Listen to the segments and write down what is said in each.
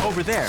Over there.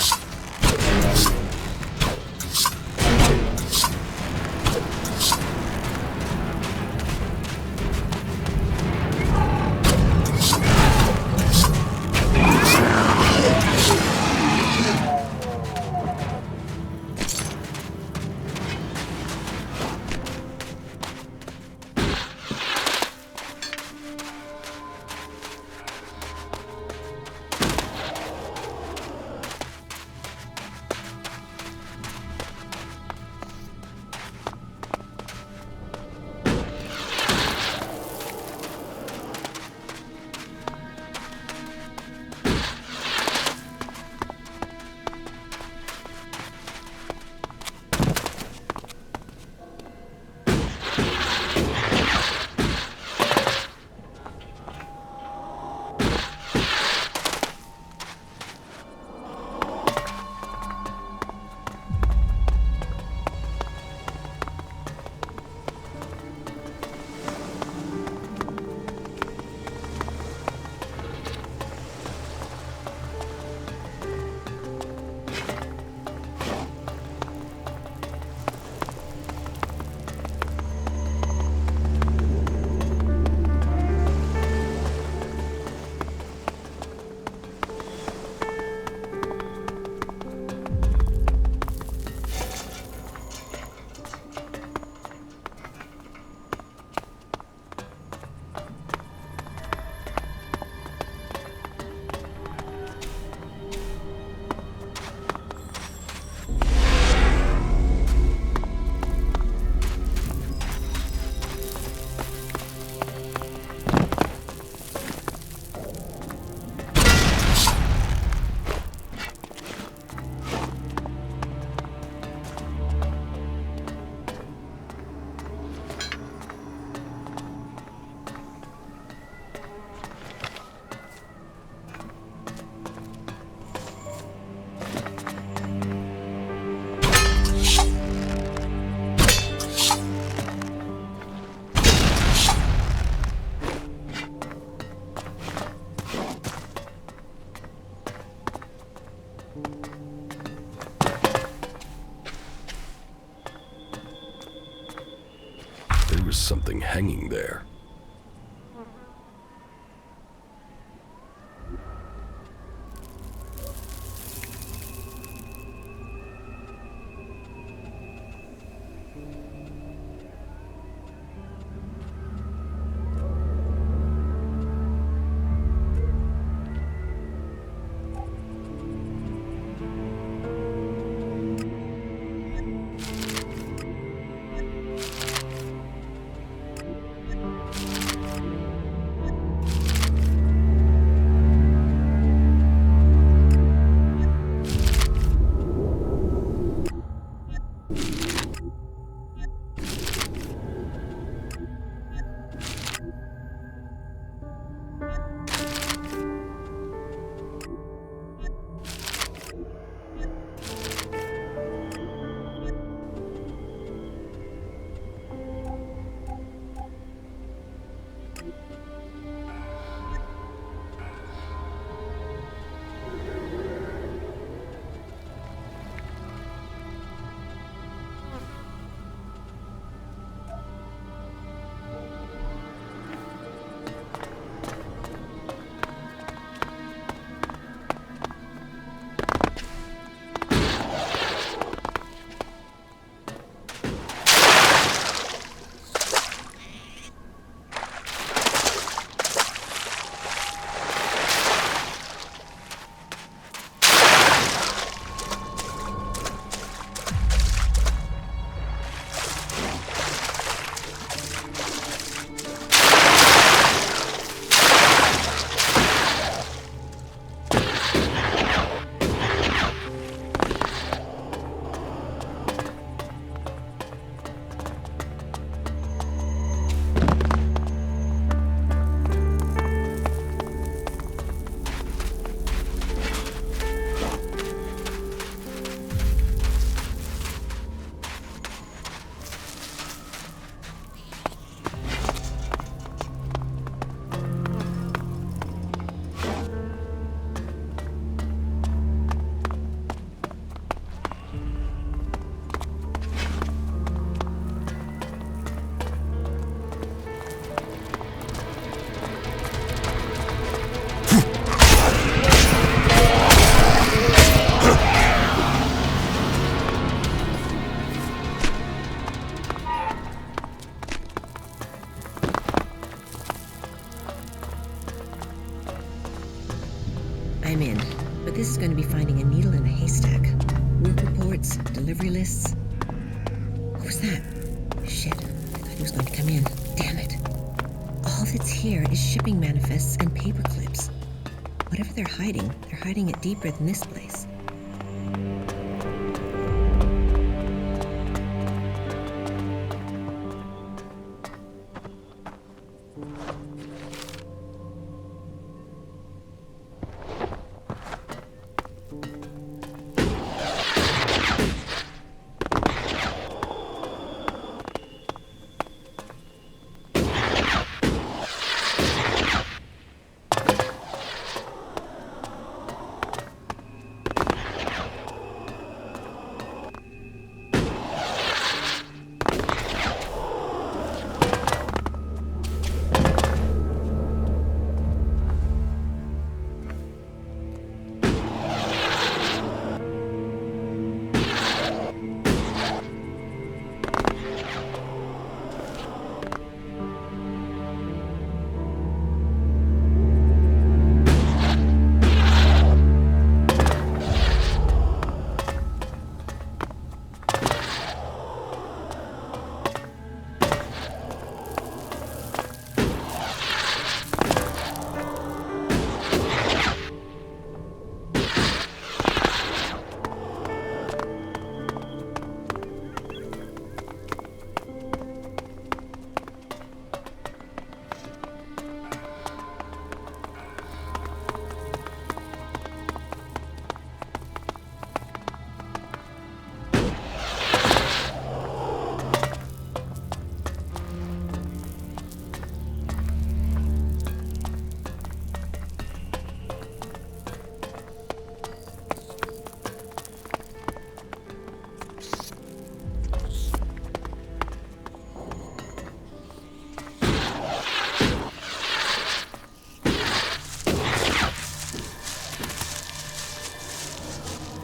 There was something hanging there. This is going to be finding a needle in a haystack. Work reports, delivery lists. What was that? Shit, I thought he was going to come in. Damn it. All that's here is shipping manifests and paper clips. Whatever they're hiding it deeper than this place.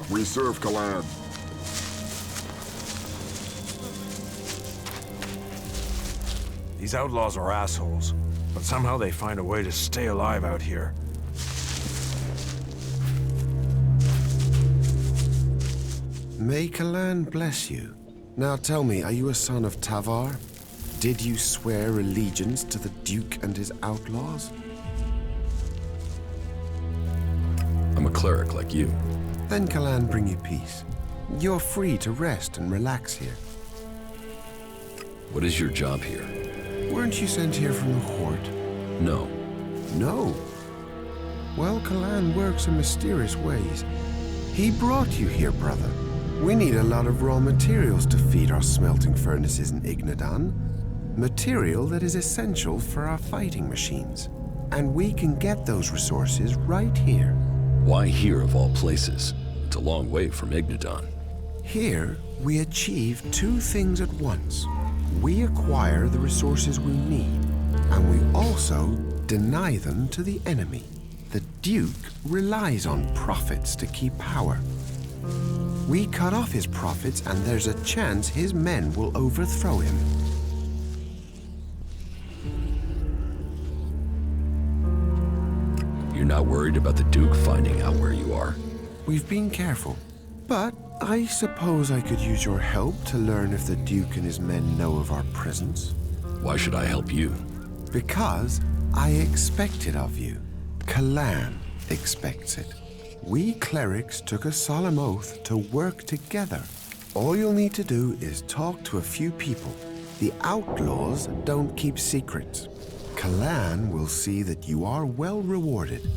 We serve Magalan. These outlaws are assholes, but somehow they find a way to stay alive out here. May Magalan bless you. Now tell me, are you a son of Tavar? Did you swear allegiance to the Duke and his outlaws? I'm a cleric like you. Then Magalan bring you peace. You're free to rest and relax here. What is your job here? Weren't you sent here from the Horde? No. No? Well, Magalan works in mysterious ways. He brought you here, brother. We need a lot of raw materials to feed our smelting furnaces in Ignadan. Material that is essential for our fighting machines. And we can get those resources right here. Why here of all places? It's a long way from Ignadan. Here, we achieve two things at once. We acquire the resources we need, and we also deny them to the enemy. The Duke relies on profits to keep power. We cut off his profits, and there's a chance his men will overthrow him. You're not worried about the Duke finding out where you are? We've been careful, but I suppose I could use your help to learn if the Duke and his men know of our presence. Why should I help you? Because I expect it of you. Magalan expects it. We clerics took a solemn oath to work together. All you'll need to do is talk to a few people. The outlaws don't keep secrets. Magalan will see that you are well rewarded.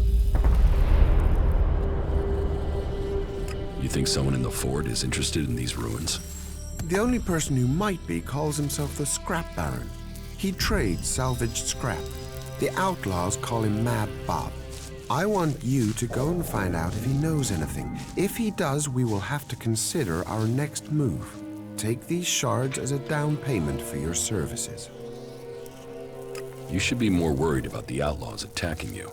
You think someone in the fort is interested in these ruins? The only person who might be calls himself the Scrap Baron. He trades salvaged scrap. The outlaws call him Mad Bob. I want you to go and find out if he knows anything. If he does, we will have to consider our next move. Take these shards as a down payment for your services. You should be more worried about the outlaws attacking you.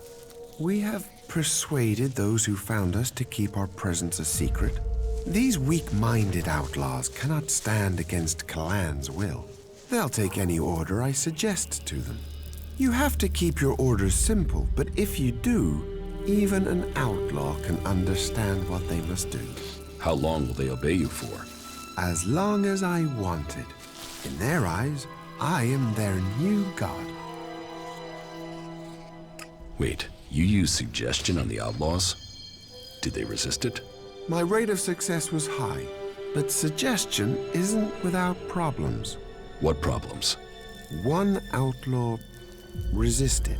We have persuaded those who found us to keep our presence a secret. These weak-minded outlaws cannot stand against Magalan's will. They'll take any order I suggest to them. You have to keep your orders simple, but if you do, Even an outlaw can understand what they must do. How long will they obey you for? As long as I want it. In their eyes, I am their new god. Wait, you used suggestion on the outlaws? Did they resist it? My rate of success was high, but suggestion isn't without problems. What problems? One outlaw resisted.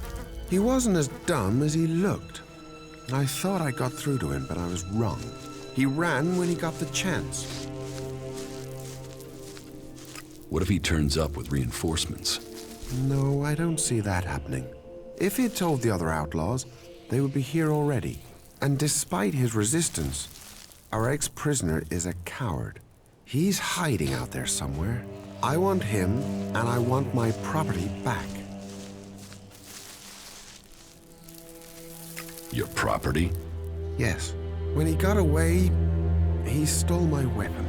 He wasn't as dumb as he looked. I thought I got through to him, but I was wrong. He ran when he got the chance. What if he turns up with reinforcements? No, I don't see that happening. If he'd told the other outlaws, they would be here already. And despite his resistance, our ex-prisoner is a coward. He's hiding out there somewhere. I want him, and I want my property back. Your property? Yes. When he got away, he stole my weapon.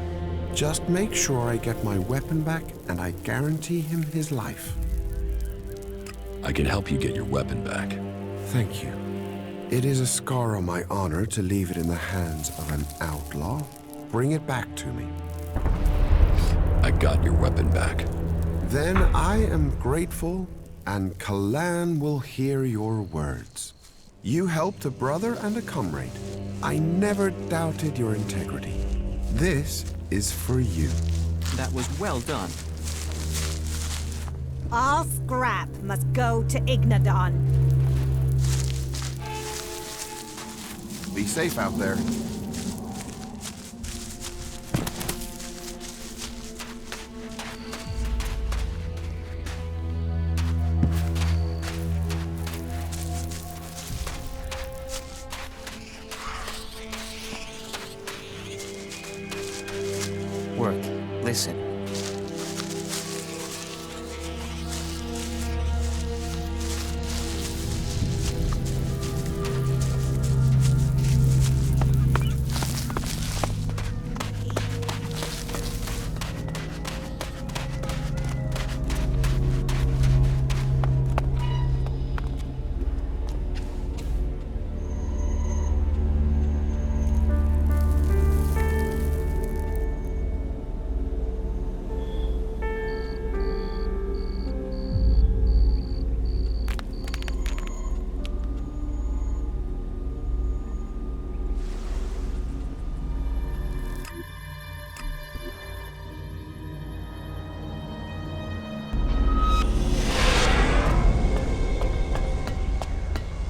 Just make sure I get my weapon back, and I guarantee him his life. I can help you get your weapon back. Thank you. It is a scar on my honor to leave it in the hands of an outlaw. Bring it back to me. I got your weapon back. Then I am grateful, and Kalan will hear your words. You helped a brother and a comrade. I never doubted your integrity. This is for you. That was well done. All scrap must go to Ignadon. Be safe out there. Work. Listen.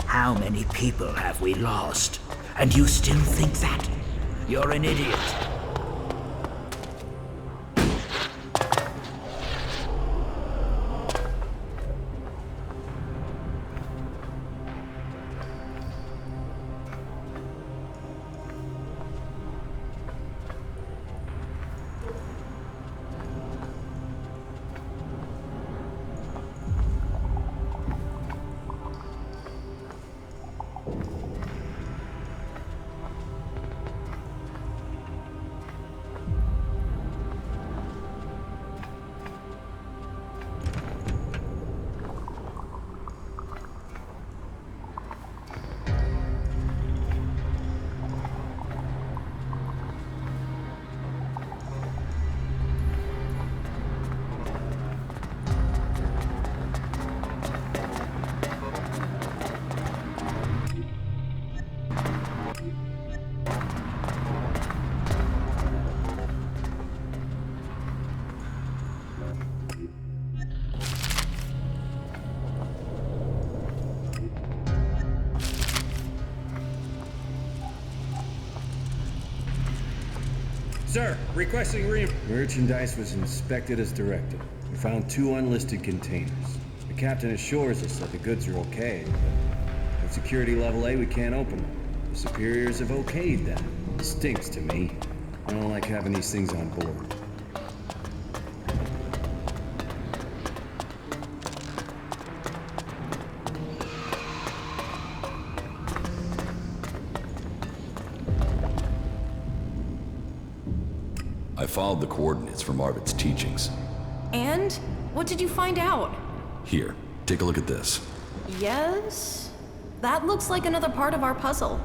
How many people have we lost? And you still think that? You're an idiot. Sir, requesting Merchandise was inspected as directed. We found 2 unlisted containers. The captain assures us that the goods are okay, but at security level A, we can't open them. The superiors have okayed that. It stinks to me. I don't like having these things on board. I followed the coordinates from Arvid's teachings. And? What did you find out? Here, take a look at this. Yes? That looks like another part of our puzzle.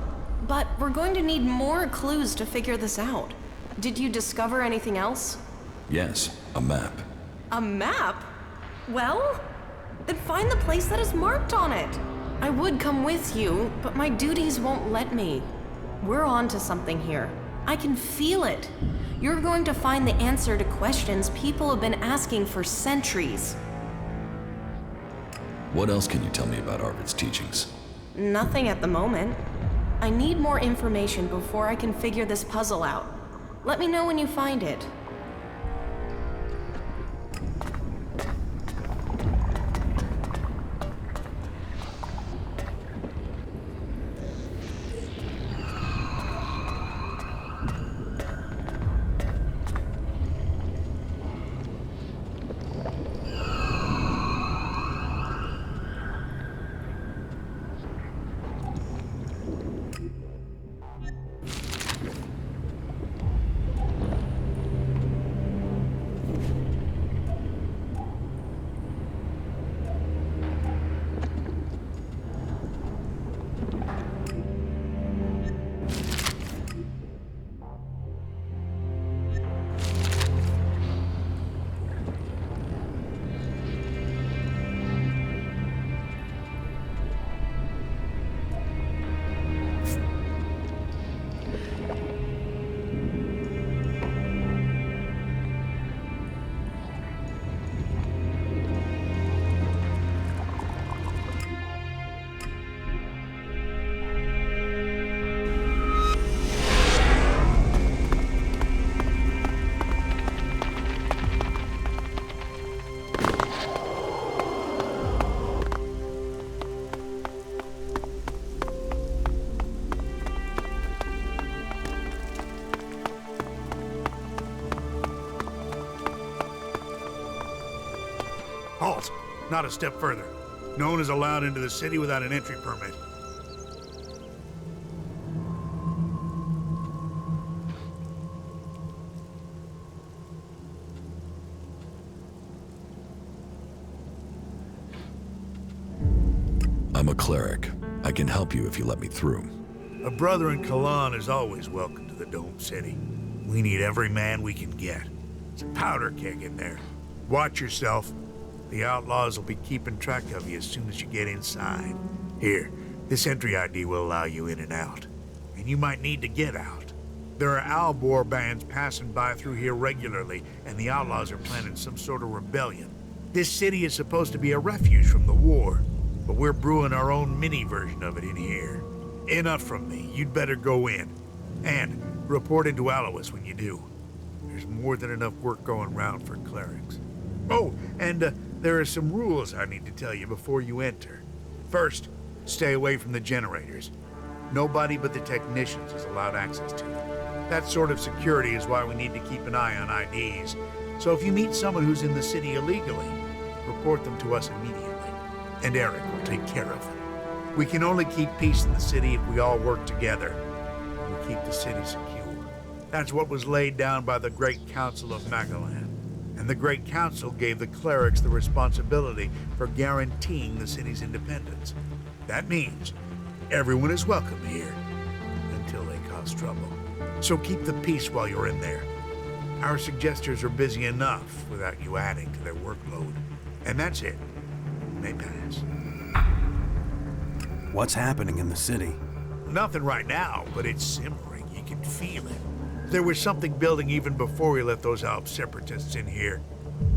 But we're going to need more clues to figure this out. Did you discover anything else? Yes, a map. A map? Well, then find the place that is marked on it. I would come with you, but my duties won't let me. We're on to something here. I can feel it. You're going to find the answer to questions people have been asking for centuries. What else can you tell me about Arvid's teachings? Nothing at the moment. I need more information before I can figure this puzzle out. Let me know when you find it. Halt! Not a step further. No one is allowed into the city without an entry permit. I'm a cleric. I can help you if you let me through. A brother in Kalan is always welcome to the Dome City. We need every man we can get. It's a powder keg in there. Watch yourself. The outlaws will be keeping track of you as soon as you get inside. Here, this entry ID will allow you in and out. And you might need to get out. There are Albor bands passing by through here regularly, and the outlaws are planning some sort of rebellion. This city is supposed to be a refuge from the war, but we're brewing our own mini version of it in here. Enough from me. You'd better go in. And report into Alois when you do. There's more than enough work going round for clerics. Oh, and there are some rules I need to tell you before you enter. First, stay away from the generators. Nobody but the technicians is allowed access to them. That sort of security is why we need to keep an eye on IDs. So if you meet someone who's in the city illegally, report them to us immediately. And Eric will take care of them. We can only keep peace in the city if we all work together. And we keep the city secure. That's what was laid down by the Great Council of Magalan. And the Great Council gave the clerics the responsibility for guaranteeing the city's independence. That means everyone is welcome here, until they cause trouble. So keep the peace while you're in there. Our suggesters are busy enough without you adding to their workload. And that's it. May pass. What's happening in the city? Nothing right now, but it's simmering. You can feel it. There was something building even before we let those Alp separatists in here.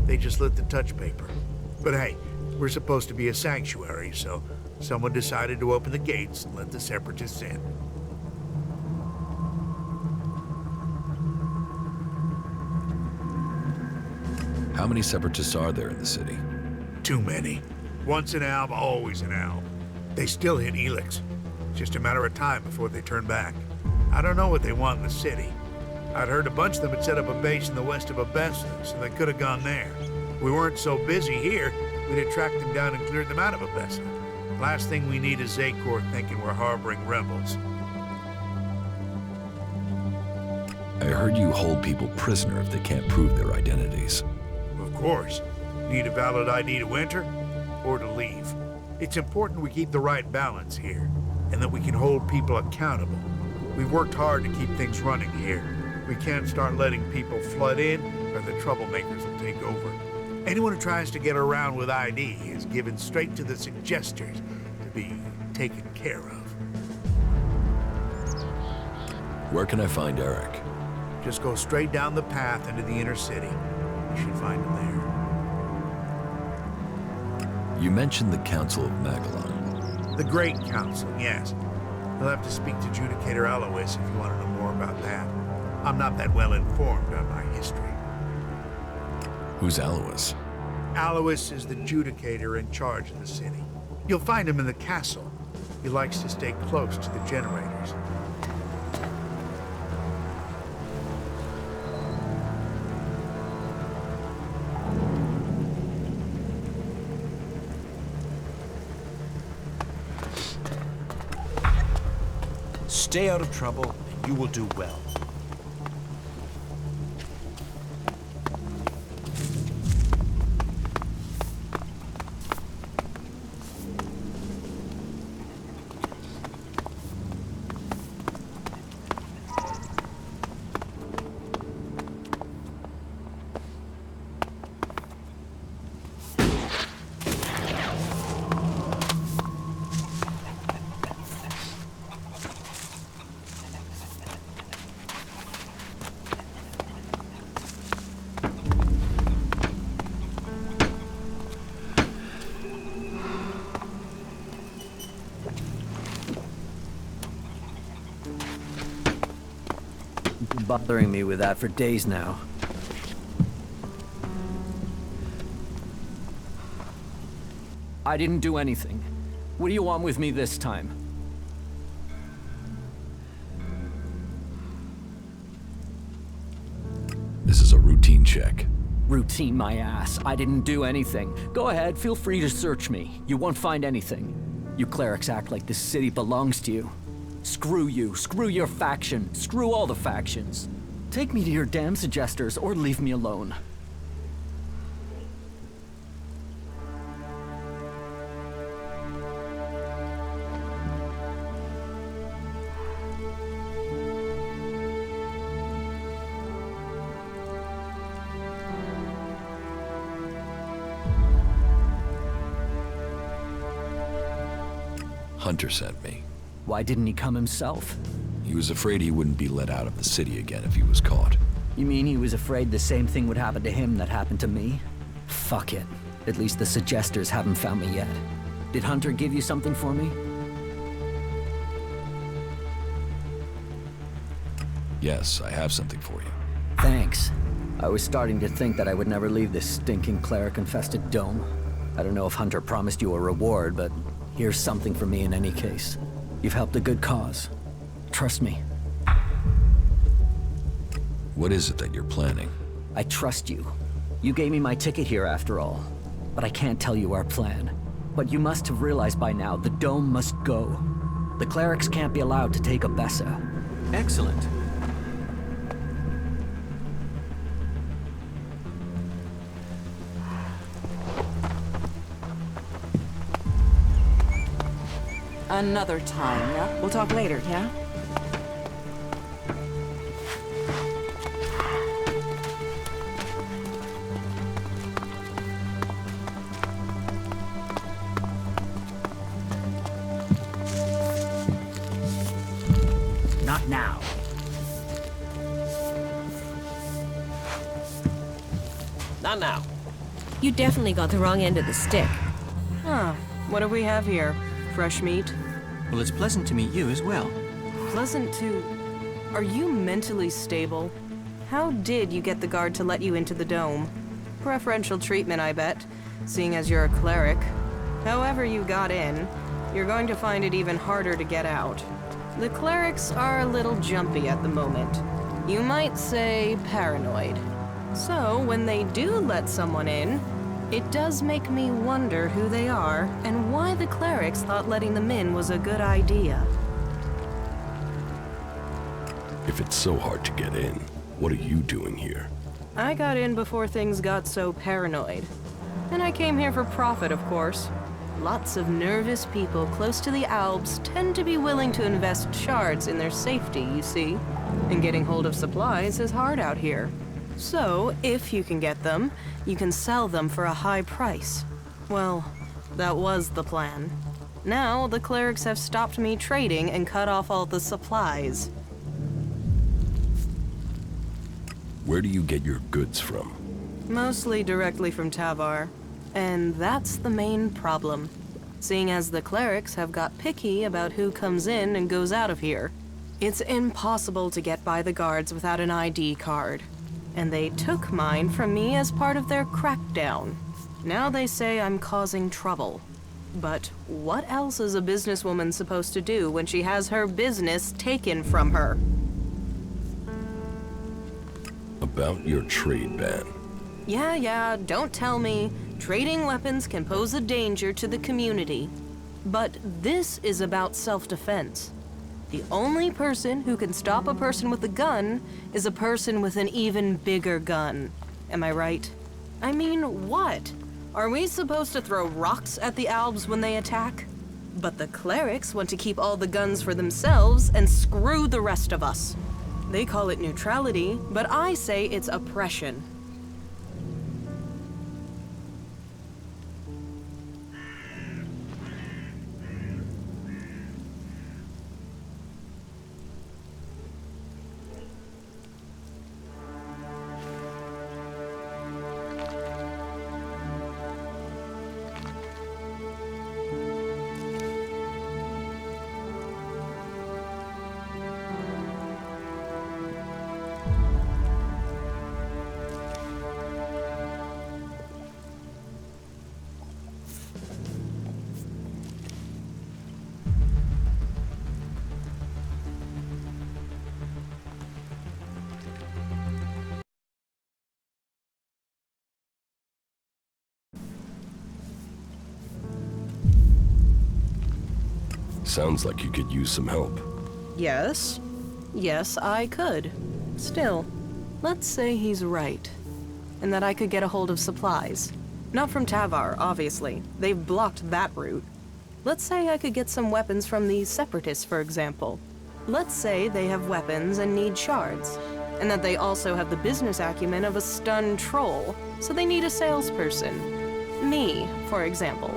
They just lit the touch paper. But hey, we're supposed to be a sanctuary, so someone decided to open the gates and let the separatists in. How many separatists are there in the city? Too many. Once an Alb, always an Alb. They still hit Elex. Just a matter of time before they turn back. I don't know what they want in the city. I'd heard a bunch of them had set up a base in the west of Abessa, so they could have gone there. If we weren't so busy here, we'd have tracked them down and cleared them out of Abessa. Last thing we need is Zakor thinking we're harboring rebels. I heard you hold people prisoner if they can't prove their identities. Of course. Need a valid ID to enter or to leave. It's important we keep the right balance here, and that we can hold people accountable. We've worked hard to keep things running here. We can't start letting people flood in, or the troublemakers will take over. Anyone who tries to get around with ID is given straight to the suggesters to be taken care of. Where can I find Eric? Just go straight down the path into the inner city. You should find him there. You mentioned the Council of Magalan. The Great Council, yes. You'll have to speak to Judicator Alois if you want to know more about that. I'm not that well informed on my history. Who's Alois? Alois is the Judicator in charge of the city. You'll find him in the castle. He likes to stay close to the generators. Stay out of trouble, and you will do well. Bothering me with that for days now. I didn't do anything. What do you want with me this time? This is a routine check. Routine my ass. I didn't do anything. Go ahead, feel free to search me. You won't find anything. You clerics act like this city belongs to you. Screw you, screw your faction, screw all the factions. Take me to your damn suggesters or leave me alone. Hunter sent me. Why didn't he come himself? He was afraid he wouldn't be let out of the city again if he was caught. You mean he was afraid the same thing would happen to him that happened to me? Fuck it. At least the suggesters haven't found me yet. Did Hunter give you something for me? Yes, I have something for you. Thanks. I was starting to think that I would never leave this stinking cleric-infested dome. I don't know if Hunter promised you a reward, but here's something for me in any case. You've helped a good cause. Trust me. What is it that you're planning? I trust you. You gave me my ticket here after all. But I can't tell you our plan. But you must have realized by now, the dome must go. The clerics can't be allowed to take Abessa. Excellent. Another time, yeah? We'll talk later, yeah? Not now. Not now. You definitely got the wrong end of the stick. Huh. What do we have here? Fresh meat? Well, it's pleasant to meet you as well. Pleasant to... Are you mentally stable? How did you get the guard to let you into the dome? Preferential treatment, I bet, seeing as you're a cleric. However you got in, you're going to find it even harder to get out. The clerics are a little jumpy at the moment. You might say paranoid. So, when they do let someone in, it does make me wonder who they are and why the clerics thought letting them in was a good idea. If it's so hard to get in, what are you doing here? I got in before things got so paranoid. And I came here for profit, of course. Lots of nervous people close to the Alps tend to be willing to invest shards in their safety, you see. And getting hold of supplies is hard out here. So, if you can get them, you can sell them for a high price. Well, that was the plan. Now, the clerics have stopped me trading and cut off all the supplies. Where do you get your goods from? Mostly directly from Tavar. And that's the main problem. Seeing as the clerics have got picky about who comes in and goes out of here. It's impossible to get by the guards without an ID card. And they took mine from me as part of their crackdown. Now they say I'm causing trouble. But what else is a businesswoman supposed to do when she has her business taken from her? About your trade ban. Yeah, don't tell me. Trading weapons can pose a danger to the community. But this is about self-defense. The only person who can stop a person with a gun is a person with an even bigger gun. Am I right? I mean, what? Are we supposed to throw rocks at the Albs when they attack? But the clerics want to keep all the guns for themselves and screw the rest of us. They call it neutrality, but I say it's oppression. Sounds like you could use some help. Yes, I could. Still, let's say he's right. And that I could get a hold of supplies. Not from Tavar, obviously. They've blocked that route. Let's say I could get some weapons from the Separatists, for example. Let's say they have weapons and need shards. And that they also have the business acumen of a stunned troll, so they need a salesperson. Me, for example.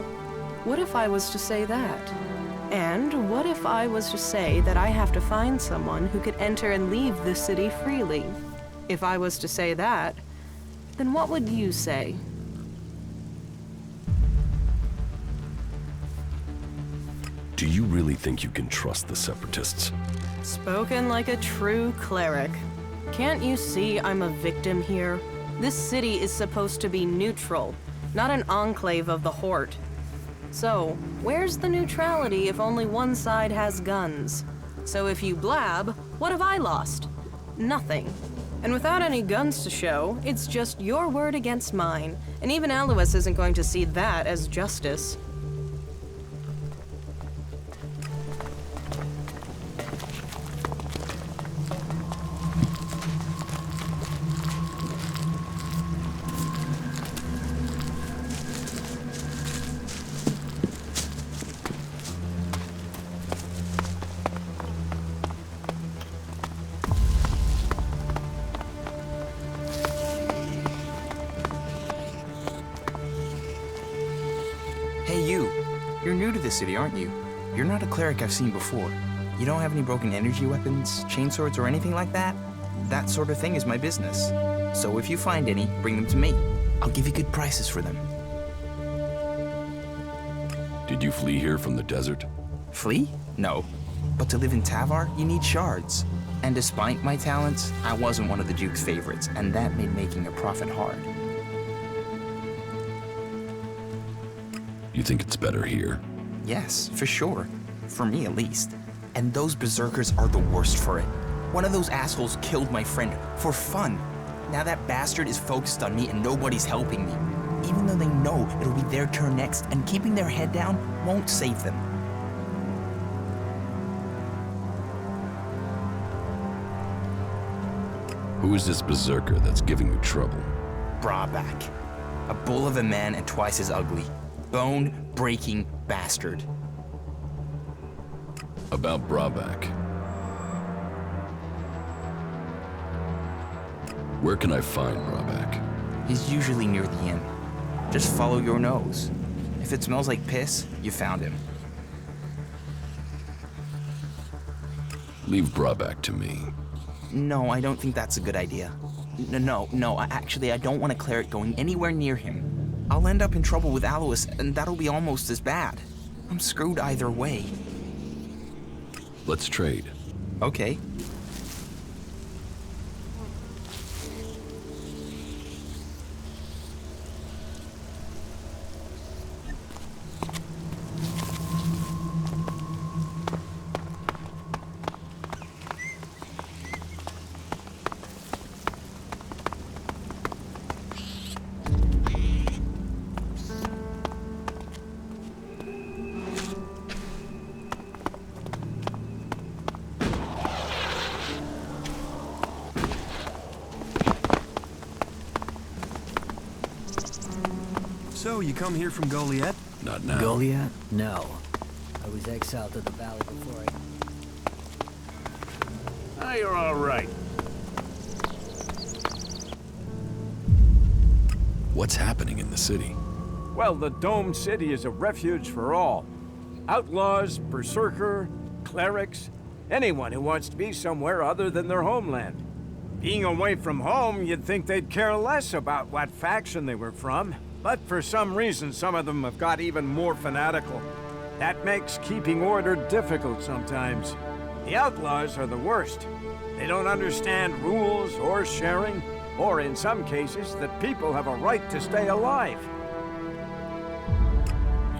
What if I was to say that? And what if I was to say that I have to find someone who could enter and leave this city freely? If I was to say that, then what would you say? Do you really think you can trust the Separatists? Spoken like a true cleric. Can't you see I'm a victim here? This city is supposed to be neutral, not an enclave of the Horde. So, where's the neutrality if only one side has guns? So if you blab, what have I lost? Nothing. And without any guns to show, it's just your word against mine, and even Alois isn't going to see that as justice. Hey, you. You're new to this city, aren't you? You're not a cleric I've seen before. You don't have any broken energy weapons, chainswords, or anything like that? That sort of thing is my business. So if you find any, bring them to me. I'll give you good prices for them. Did you flee here from the desert? Flee? No. But to live in Tavar, you need shards. And despite my talents, I wasn't one of the Duke's favorites, and that made making a profit hard. You think it's better here? Yes, for sure. For me, at least. And those berserkers are the worst for it. One of those assholes killed my friend for fun. Now that bastard is focused on me and nobody's helping me. Even though they know it'll be their turn next, and keeping their head down won't save them. Who is this berserker that's giving you trouble? Brabak. A bull of a man and twice as ugly. bone-breaking bastard. About Brabak. Where can I find Brabak? He's usually near the inn. Just follow your nose. If it smells like piss, you found him. Leave Brabak to me. No, I don't think that's a good idea. No, actually, I don't want a cleric going anywhere near him. I'll end up in trouble with Alois, and that'll be almost as bad. I'm screwed either way. Let's trade. Okay. So, you come here from Goliath? Not now. Goliath? No. I was exiled to the valley before I... You're all right. What's happening in the city? Well, the Dome City is a refuge for all. Outlaws, berserker, clerics, anyone who wants to be somewhere other than their homeland. Being away from home, you'd think they'd care less about what faction they were from. But for some reason, some of them have got even more fanatical. That makes keeping order difficult sometimes. The outlaws are the worst. They don't understand rules or sharing, or in some cases, that people have a right to stay alive.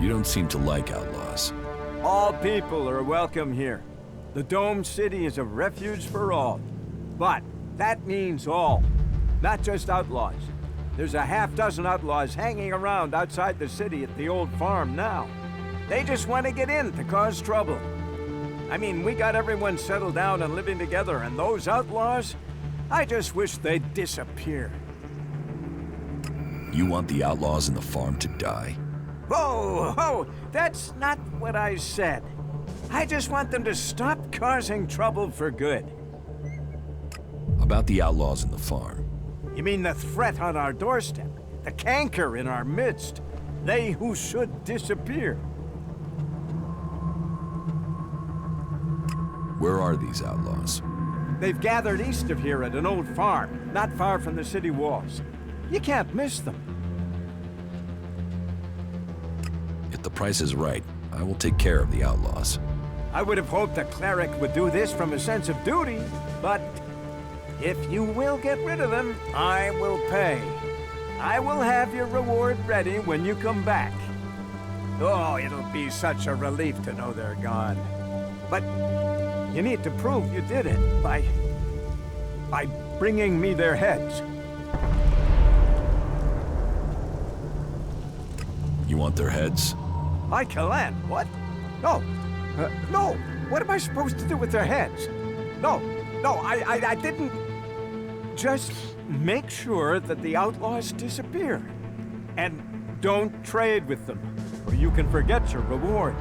You don't seem to like outlaws. All people are welcome here. The Dome City is a refuge for all. But that means all, not just outlaws. There's a half-dozen outlaws hanging around outside the city at the old farm now. They just want to get in to cause trouble. I mean, we got everyone settled down and living together, and those outlaws, I just wish they'd disappear. You want the outlaws in the farm to die? Whoa, that's not what I said. I just want them to stop causing trouble for good. About the outlaws in the farm. You mean the threat on our doorstep? The canker in our midst? They who should disappear? Where are these outlaws? They've gathered east of here at an old farm, not far from the city walls. You can't miss them. If the price is right, I will take care of the outlaws. I would have hoped a cleric would do this from a sense of duty, but if you will get rid of them, I will pay. I will have your reward ready when you come back. Oh, it'll be such a relief to know they're gone. But you need to prove you did it by bringing me their heads. You want their heads? Magalan, what? No. No. What am I supposed to do with their heads? No, I didn't. Just make sure that the outlaws disappear. And don't trade with them, or you can forget your reward.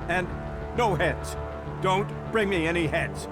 And no heads. Don't bring me any heads.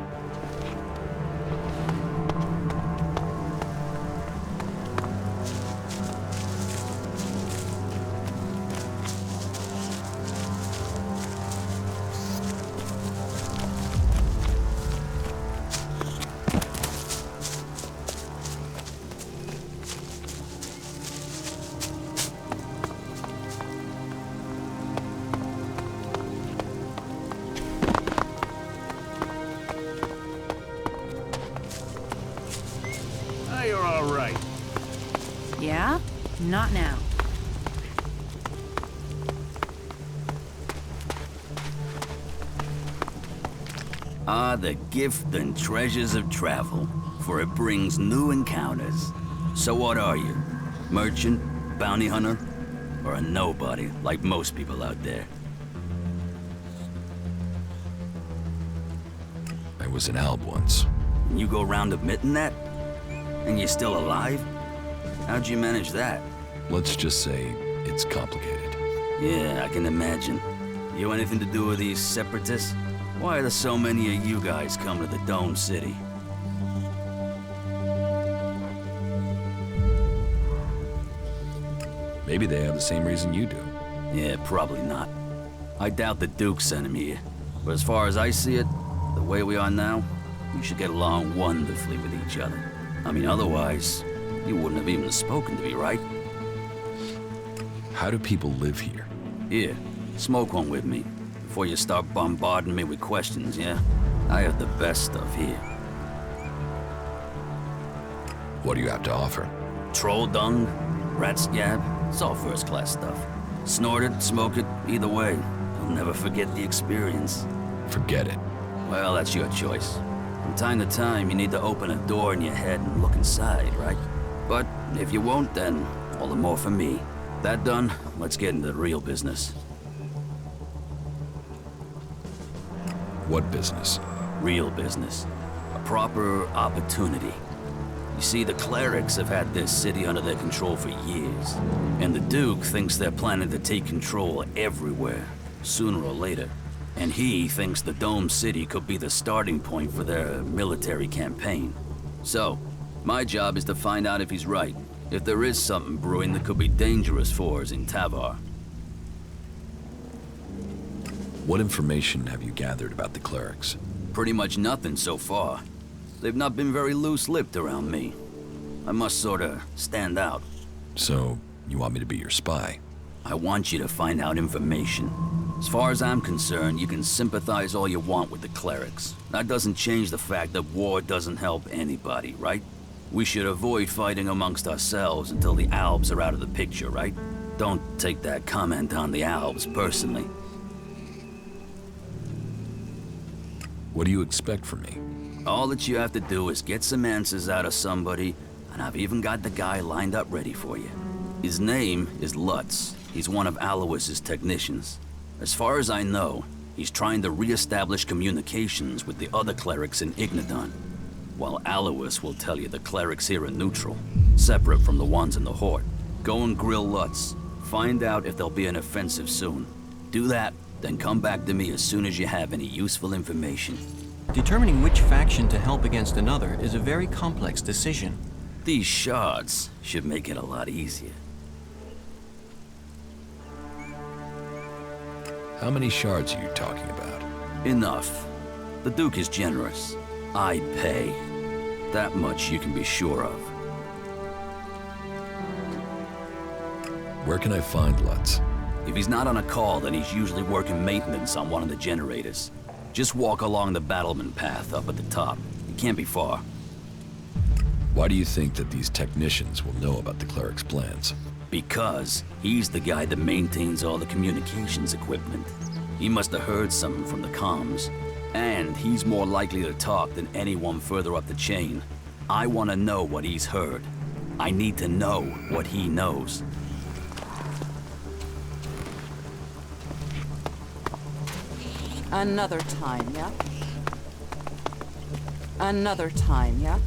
You're all right. Yeah? Not now. The gift and treasures of travel, for it brings new encounters. So what are you? Merchant? Bounty hunter? Or a nobody, like most people out there? I was an alb once. You go around admitting that? And you're still alive? How'd you manage that? Let's just say it's complicated. Yeah, I can imagine. You anything to do with these separatists? Why are there so many of you guys coming to the Dome City? Maybe they have the same reason you do. Yeah, probably not. I doubt the Duke sent him here. But as far as I see it, the way we are now, we should get along wonderfully with each other. I mean, otherwise, you wouldn't have even spoken to me, right? How do people live here? Here, smoke one with me, before you start bombarding me with questions, yeah? I have the best stuff here. What do you have to offer? Troll dung, rat scab, it's all first-class stuff. Snort it, smoke it, either way. You'll never forget the experience. Forget it. Well, that's your choice. From time to time, you need to open a door in your head and look inside, right? But if you won't, then all the more for me. That done, let's get into the real business. What business? Real business. A proper opportunity. You see, the clerics have had this city under their control for years. And the Duke thinks they're planning to take control everywhere, sooner or later. And he thinks the Dome City could be the starting point for their military campaign. So, my job is to find out if he's right. If there is something brewing that could be dangerous for us in Tavar. What information have you gathered about the clerics? Pretty much nothing so far. They've not been very loose-lipped around me. I must sorta stand out. So, you want me to be your spy? I want you to find out information. As far as I'm concerned, you can sympathize all you want with the clerics. That doesn't change the fact that war doesn't help anybody, right? We should avoid fighting amongst ourselves until the Albs are out of the picture, right? Don't take that comment on the Albs personally. What do you expect from me? All that you have to do is get some answers out of somebody, and I've even got the guy lined up ready for you. His name is Lutz. He's one of Alois's technicians. As far as I know, he's trying to re-establish communications with the other clerics in Ignadon. While Alois will tell you the clerics here are neutral, separate from the ones in the Horde. Go and grill Lutz. Find out if there'll be an offensive soon. Do that, then come back to me as soon as you have any useful information. Determining which faction to help against another is a very complex decision. These shards should make it a lot easier. How many shards are you talking about? Enough. The Duke is generous. I pay. That much you can be sure of. Where can I find Lutz? If he's not on a call, then he's usually working maintenance on one of the generators. Just walk along the battlement path up at the top. It can't be far. Why do you think that these technicians will know about the cleric's plans? Because he's the guy that maintains all the communications equipment. He must have heard something from the comms. And he's more likely to talk than anyone further up the chain. I want to know what he's heard. I need to know what he knows. Another time, yeah? Another time, yeah?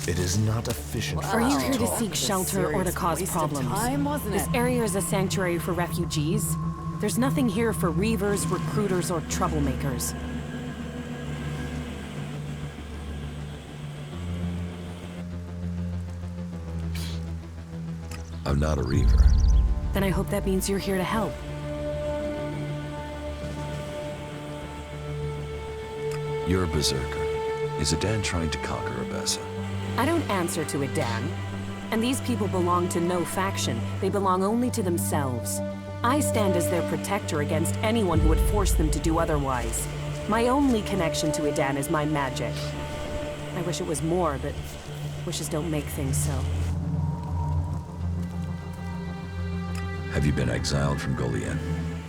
It is not efficient. Are you here to seek shelter or to cause problems? This area is a sanctuary for refugees. There's nothing here for reavers, recruiters, or troublemakers. I'm not a reaver. Then I hope that means you're here to help. You're a berserker. Is Adan trying to conquer Abessa? I don't answer to Adan. And these people belong to no faction. They belong only to themselves. I stand as their protector against anyone who would force them to do otherwise. My only connection to Adan is my magic. I wish it was more, but wishes don't make things so. Have you been exiled from Goliath?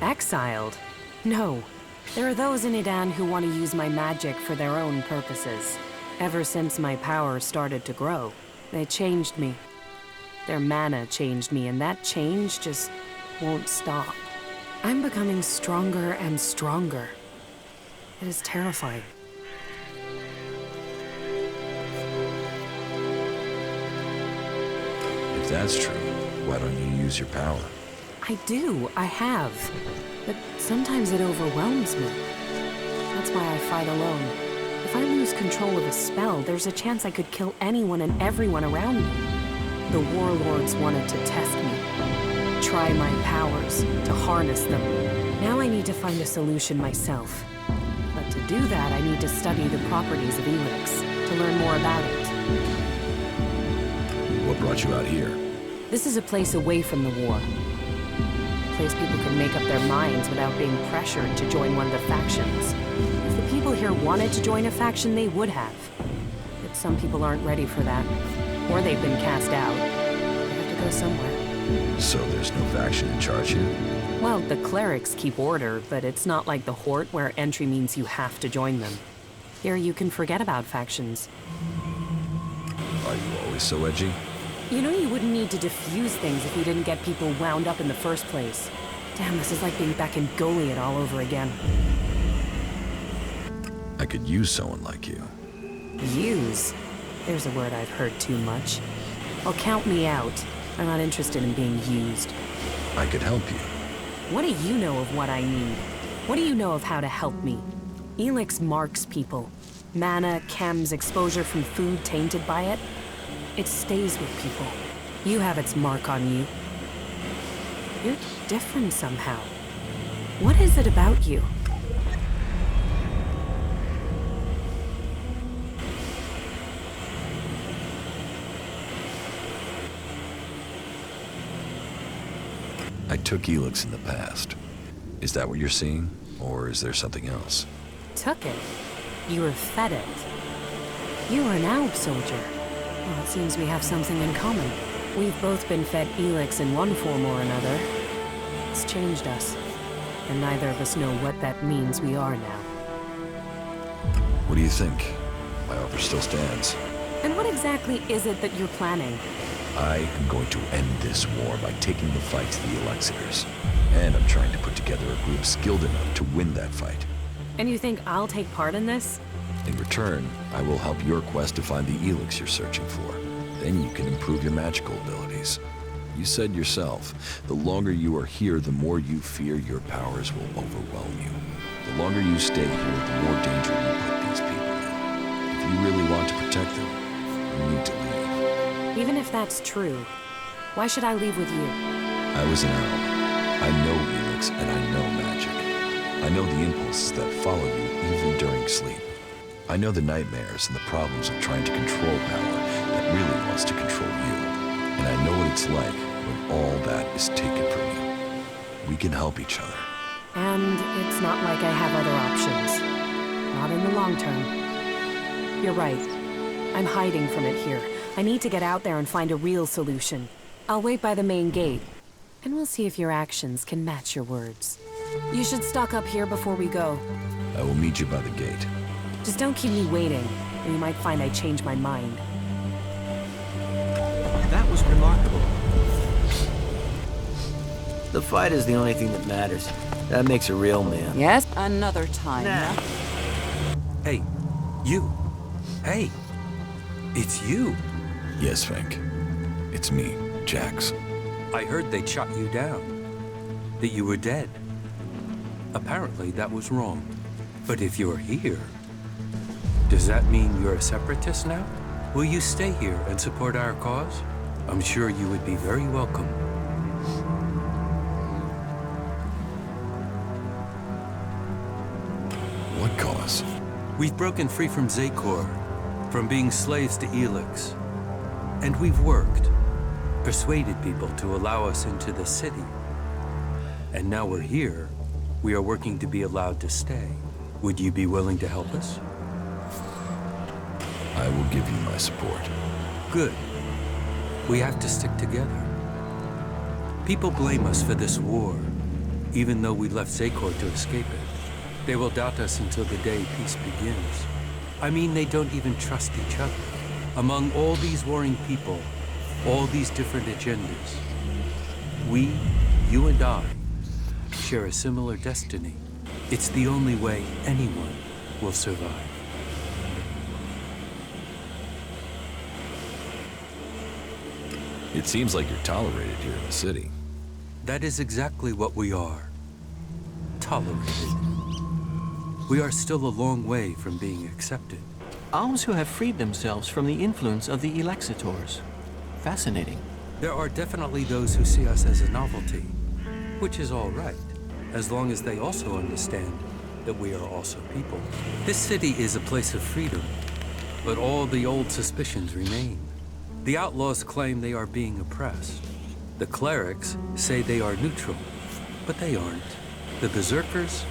Exiled? No. There are those in Adan who want to use my magic for their own purposes. Ever since my power started to grow, they changed me. Their mana changed me, and that change just won't stop. I'm becoming stronger and stronger. It is terrifying. If that's true, why don't you use your power? I do, I have. But sometimes it overwhelms me. That's why I fight alone. If I lose control of a spell, there's a chance I could kill anyone and everyone around me. The warlords wanted to test me, try my powers, to harness them. Now I need to find a solution myself. But to do that, I need to study the properties of Elex, to learn more about it. What brought you out here? This is a place away from the war. A place people can make up their minds without being pressured to join one of the factions. If the people here wanted to join a faction, they would have. But some people aren't ready for that. Or they've been cast out. They have to go somewhere. So there's no faction in charge here? Well, the clerics keep order, but it's not like the Horde where entry means you have to join them. Here you can forget about factions. Are you always so edgy? You know you wouldn't need to diffuse things if you didn't get people wound up in the first place. Damn, this is like being back in Goliath all over again. I could use someone like you. Use? There's a word I've heard too much. Well, count me out. I'm not interested in being used. I could help you. What do you know of what I need? What do you know of how to help me? Elex marks people. Mana, chems, exposure from food tainted by it. It stays with people. You have its mark on you. You're different somehow. What is it about you? I took Elex in the past. Is that what you're seeing? Or is there something else? Took it? You were fed it. You were an Alb soldier. Well, it seems we have something in common. We've both been fed Elex in one form or another. It's changed us. And neither of us know what that means we are now. What do you think? My offer still stands. And what exactly is it that you're planning? I am going to end this war by taking the fight to the Elexitors. And I'm trying to put together a group skilled enough to win that fight. And you think I'll take part in this? In return, I will help your quest to find the Elex you're searching for. Then you can improve your magical abilities. You said yourself, the longer you are here, the more you fear your powers will overwhelm you. The longer you stay here, the more danger you put these people in. If you really want to protect them, you need to leave. Even if that's true, why should I leave with you? I was an owl. I know Elex and I know magic. I know the impulses that follow you even during sleep. I know the nightmares and the problems of trying to control power that really wants to control you. And I know what it's like when all that is taken from you. We can help each other. And it's not like I have other options. Not in the long term. You're right. I'm hiding from it here. I need to get out there and find a real solution. I'll wait by the main gate. And we'll see if your actions can match your words. You should stock up here before we go. I will meet you by the gate. Just don't keep me waiting, or you might find I changed my mind. That was remarkable. The fight is the only thing that matters. That makes a real man. Yes? Another time, yeah? Hey, you. Hey, it's you. Yes, Frank. It's me, Jax. I heard they shot you down. That you were dead. Apparently that was wrong. But if you're here, does that mean you're a separatist now? Will you stay here and support our cause? I'm sure you would be very welcome. What cause? We've broken free from Zakor, from being slaves to Elex. And we've worked, persuaded people to allow us into the city. And now we're here, we are working to be allowed to stay. Would you be willing to help us? I will give you my support. Good. We have to stick together. People blame us for this war, even though we left Zakor to escape it. They will doubt us until the day peace begins. I mean, they don't even trust each other. Among all these warring people, all these different agendas, we, you and I, share a similar destiny. It's the only way anyone will survive. It seems like you're tolerated here in the city. That is exactly what we are. Tolerated. We are still a long way from being accepted. Alms who have freed themselves from the influence of the Elexitors. Fascinating. There are definitely those who see us as a novelty, which is all right, as long as they also understand that we are also people. This city is a place of freedom, but all the old suspicions remain. The outlaws claim they are being oppressed. The clerics say they are neutral, but they aren't. The berserkers,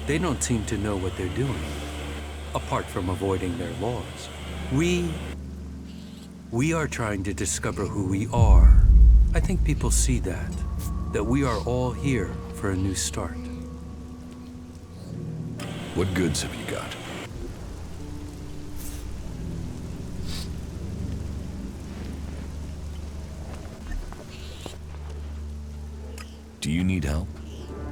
they don't seem to know what they're doing, apart from avoiding their laws. We are trying to discover who we are. I think people see that we are all here for a new start. What goods have you got? Do you need help?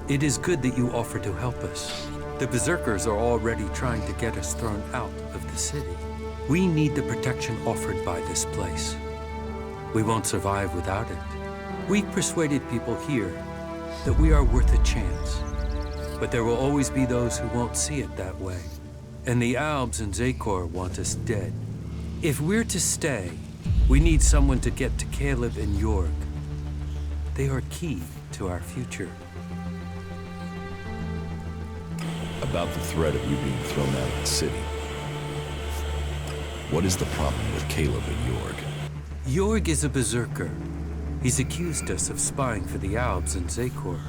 It is good that you offer to help us. The berserkers are already trying to get us thrown out of the city. We need the protection offered by this place. We won't survive without it. We've persuaded people here that we are worth a chance. But there will always be those who won't see it that way. And the Albs and Zakor want us dead. If we're to stay, we need someone to get to Caleb and Jorg. They are key to our future. About the threat of you being thrown out of the city. What is the problem with Caleb and Jorg? Jorg is a berserker. He's accused us of spying for the Albs and Zakor.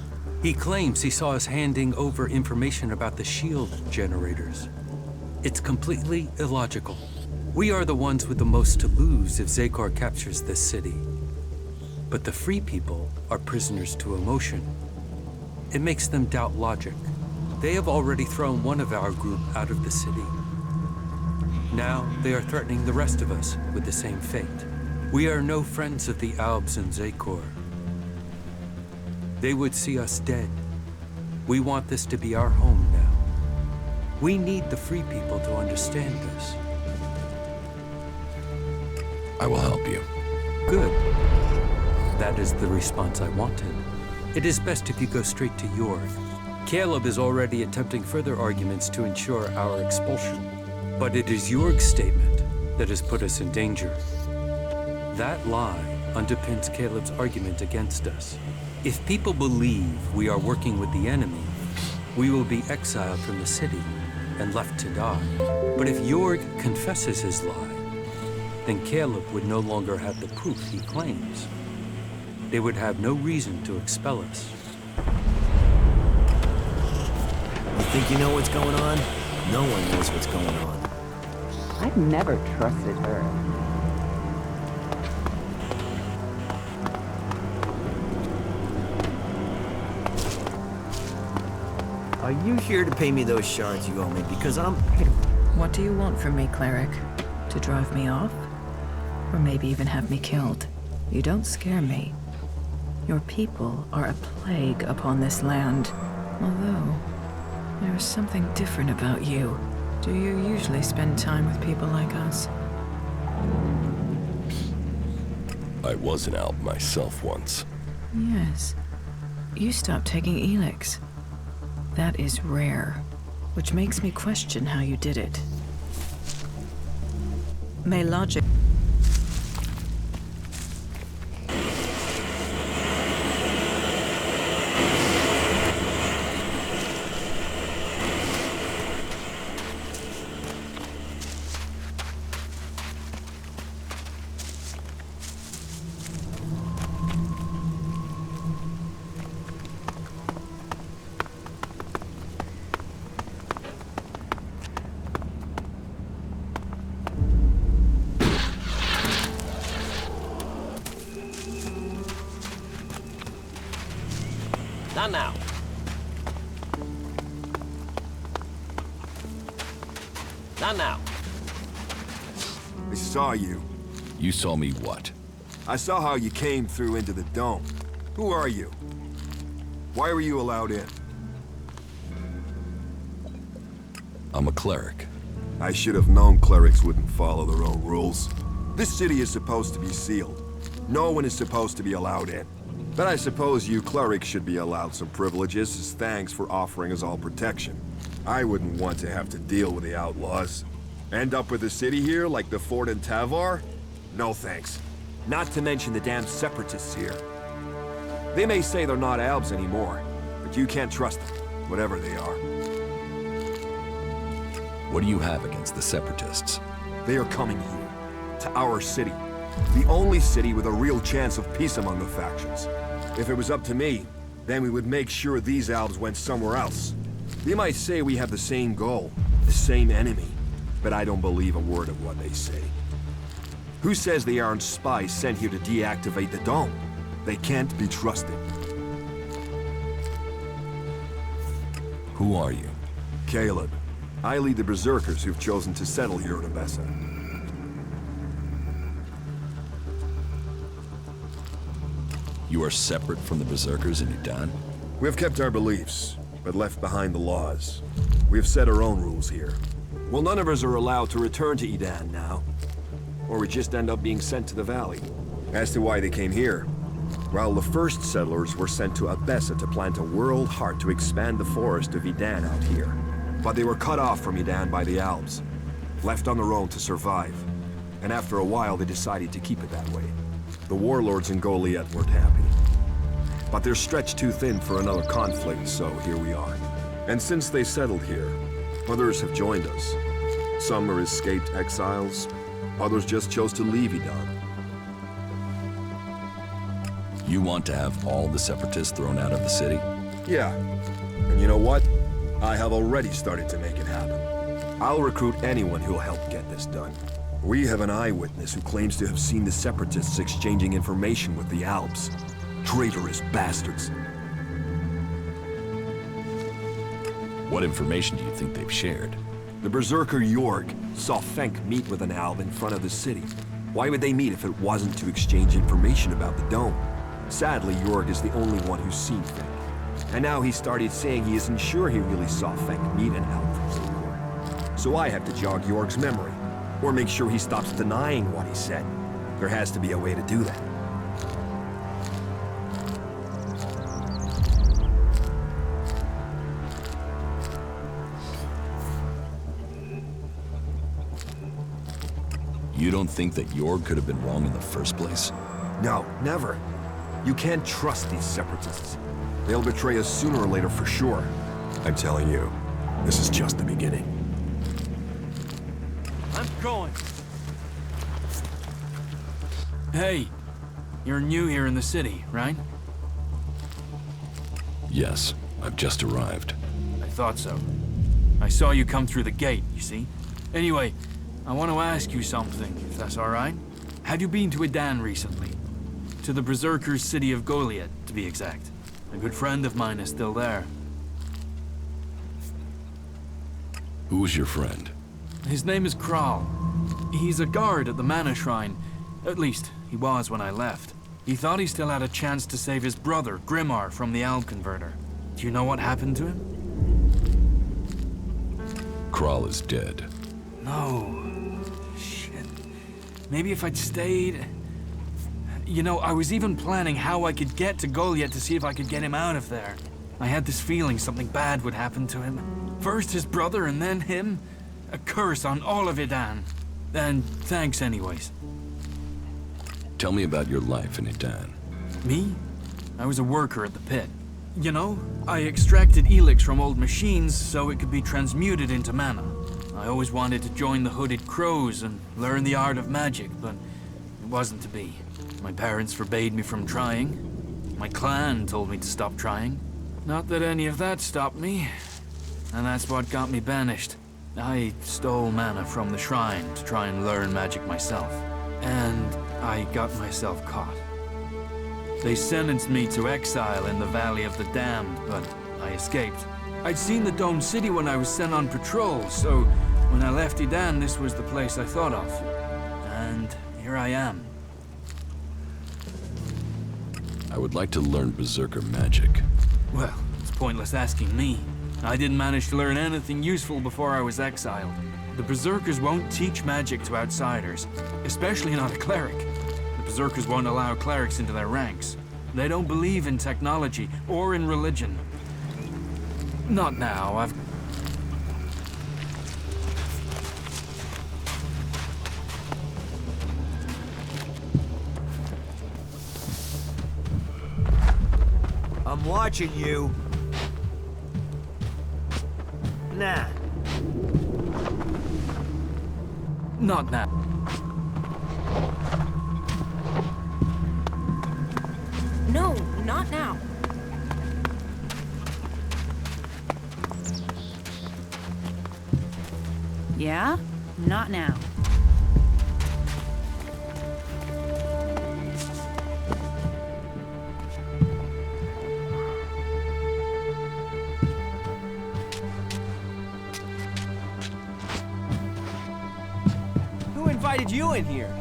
He claims he saw us handing over information about the shield generators. It's completely illogical. We are the ones with the most to lose if Zakor captures this city. But the free people are prisoners to emotion. It makes them doubt logic. They have already thrown one of our group out of the city. Now they are threatening the rest of us with the same fate. We are no friends of the Albs and Zakor. They would see us dead. We want this to be our home now. We need the free people to understand this. I will help you. Good. That is the response I wanted. It is best if you go straight to Jorg. Caleb is already attempting further arguments to ensure our expulsion. But it is Jorg's statement that has put us in danger. That lie underpins Caleb's argument against us. If people believe we are working with the enemy, we will be exiled from the city and left to die. But if Jorg confesses his lie, then Caleb would no longer have the proof he claims. They would have no reason to expel us. You think you know what's going on? No one knows what's going on. I've never trusted her. Are you here to pay me those shards you owe me? Because I'm... What do you want from me, cleric? To drive me off? Or maybe even have me killed? You don't scare me. Your people are a plague upon this land. Although, there is something different about you. Do you usually spend time with people like us? I was an Alb myself once. Yes. You stopped taking Elex. That is rare, which makes me question how you did it. May logic... Not now. Not now. I saw you. You saw me what? I saw how you came through into the dome. Who are you? Why were you allowed in? I'm a cleric. I should have known clerics wouldn't follow their own rules. This city is supposed to be sealed. No one is supposed to be allowed in. But I suppose you clerics should be allowed some privileges as thanks for offering us all protection. I wouldn't want to have to deal with the outlaws. End up with the city here like the fort in Tavar? No thanks. Not to mention the damn separatists here. They may say they're not Albs anymore, but you can't trust them, whatever they are. What do you have against the separatists? They are coming here, to our city. The only city with a real chance of peace among the factions. If it was up to me, then we would make sure these Albs went somewhere else. They might say we have the same goal, the same enemy, but I don't believe a word of what they say. Who says they aren't spies sent here to deactivate the dome? They can't be trusted. Who are you? Caleb. I lead the Berserkers who've chosen to settle here in Abessa. You are separate from the Berserkers in Udan? We have kept our beliefs, but left behind the laws. We have set our own rules here. Well, none of us are allowed to return to Udan now. Or we just end up being sent to the valley. As to why they came here, well, the first settlers were sent to Abessa to plant a world heart to expand the forest of Udan out here. But they were cut off from Udan by the Albs, left on their own to survive. And after a while, they decided to keep it that way. The warlords in Goliath weren't happy. But they're stretched too thin for another conflict, so here we are. And since they settled here, others have joined us. Some are escaped exiles, others just chose to leave Udan. You want to have all the separatists thrown out of the city? Yeah. And you know what? I have already started to make it happen. I'll recruit anyone who'll help get this done. We have an eyewitness who claims to have seen the separatists exchanging information with the Albs. Traitorous bastards. What information do you think they've shared? The Berserker Jorg saw Fenk meet with an Alb in front of the city. Why would they meet if it wasn't to exchange information about the dome? Sadly, Jorg is the only one who's seen Fenk. And now he started saying he isn't sure he really saw Fenk meet an Alb from Zikor. So I have to jog Jorg's memory, or make sure he stops denying what he said. There has to be a way to do that. You don't think that Jorg could have been wrong in the first place? No, never. You can't trust these separatists. They'll betray us sooner or later for sure. I'm telling you, this is just the beginning. I'm going. Hey, you're new here in the city, right? Yes, I've just arrived. I thought so. I saw you come through the gate, you see? Anyway, I want to ask you something, if that's all right. Have you been to Udan recently? To the Berserkers' city of Goliath, to be exact. A good friend of mine is still there. Who's your friend? His name is Kral. He's a guard at the Mana Shrine. At least, he was when I left. He thought he still had a chance to save his brother, Grimar, from the Alb Converter. Do you know what happened to him? Kral is dead. No. Shit. Maybe if I'd stayed... You know, I was even planning how I could get to Goliath to see if I could get him out of there. I had this feeling something bad would happen to him. First his brother and then him. A curse on all of Udan. And thanks anyways. Tell me about your life in Udan. Me? I was a worker at the pit. You know, I extracted Elex from old machines so it could be transmuted into mana. I always wanted to join the Hooded Crows and learn the art of magic, but it wasn't to be. My parents forbade me from trying. My clan told me to stop trying. Not that any of that stopped me. And that's what got me banished. I stole mana from the shrine to try and learn magic myself. And I got myself caught. They sentenced me to exile in the Valley of the Damned, but I escaped. I'd seen the Dome City when I was sent on patrol, so when I left Udan, this was the place I thought of. And here I am. I would like to learn Berserker magic. Well, it's pointless asking me. I didn't manage to learn anything useful before I was exiled. The Berserkers won't teach magic to outsiders, especially not a cleric. The Berserkers won't allow clerics into their ranks. They don't believe in technology or in religion. Not now, I'm watching you. Nah. Not now. No, not now. Yeah? Not now. Who invited you in here?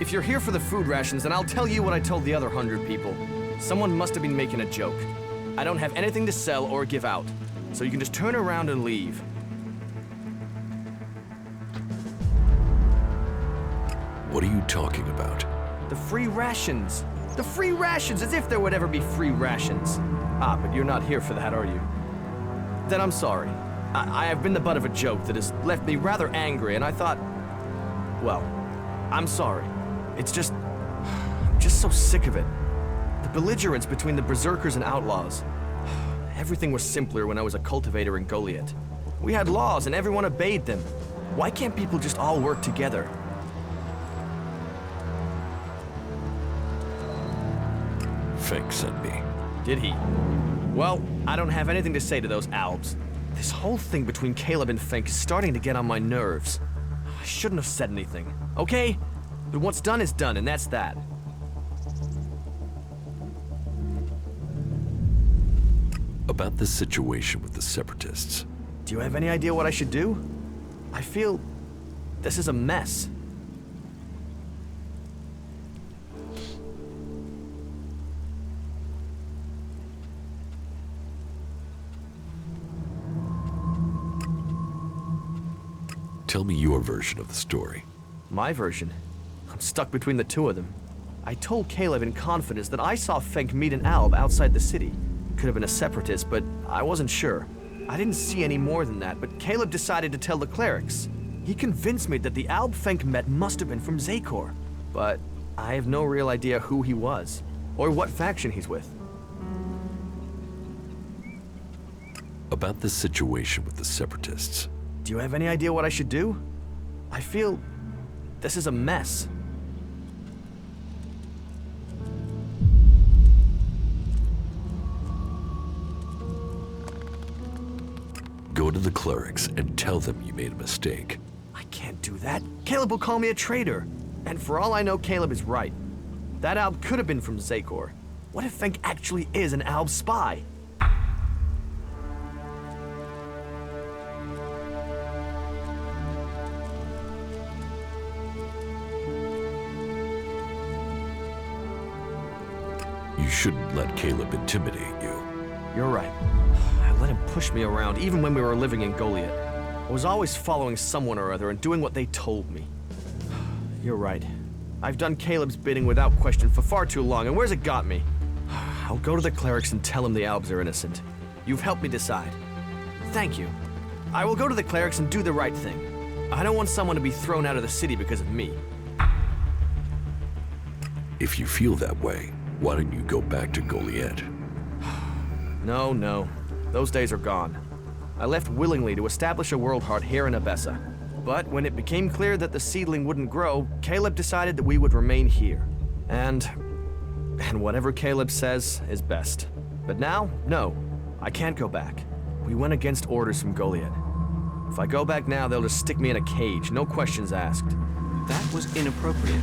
If you're here for the food rations, then I'll tell you what I told the other 100 people. Someone must have been making a joke. I don't have anything to sell or give out, so you can just turn around and leave. What are you talking about? The free rations! The free rations, as if there would ever be free rations. Ah, but you're not here for that, are you? Then I'm sorry. I have been the butt of a joke that has left me rather angry, and I thought... Well, I'm sorry. It's just... I'm just so sick of it. The belligerence between the berserkers and outlaws. Everything was simpler when I was a cultivator in Goliath. We had laws and everyone obeyed them. Why can't people just all work together? Fink sent me. Did he? Well, I don't have anything to say to those Albs. This whole thing between Caleb and Fink is starting to get on my nerves. I shouldn't have said anything, okay? But what's done is done, and that's that. About the situation with the Separatists. Do you have any idea what I should do? I feel this is a mess. Tell me your version of the story. My version? I'm stuck between the two of them. I told Caleb in confidence that I saw Fink meet an Alb outside the city. Could have been a separatist, but I wasn't sure. I didn't see any more than that, but Caleb decided to tell the clerics. He convinced me that the Alb Fink met must have been from Zakor. But I have no real idea who he was, or what faction he's with. About the situation with the Separatists. Do you have any idea what I should do? I feel this is a mess. Go to the clerics and tell them you made a mistake. I can't do that. Caleb will call me a traitor. And for all I know, Caleb is right. That Alb could have been from Zakor. What if Fink actually is an Alb spy? You shouldn't let Caleb intimidate you. You're right. I let him push me around even when we were living in Goliath. I was always following someone or other and doing what they told me. You're right. I've done Caleb's bidding without question for far too long, and where's it got me? I'll go to the clerics and tell them the Albs are innocent. You've helped me decide. Thank you. I will go to the clerics and do the right thing. I don't want someone to be thrown out of the city because of me. If you feel that way, why don't you go back to Goliath? No. Those days are gone. I left willingly to establish a world heart here in Abessa. But when it became clear that the seedling wouldn't grow, Caleb decided that we would remain here. And whatever Caleb says is best. But now, no. I can't go back. We went against orders from Goliath. If I go back now, they'll just stick me in a cage, no questions asked. That was inappropriate.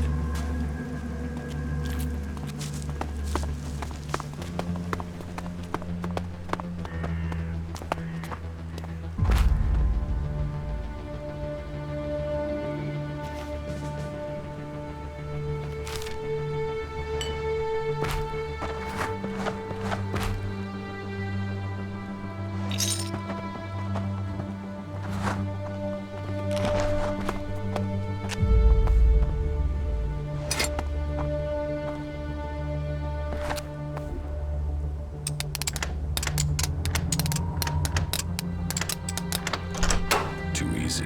too easy.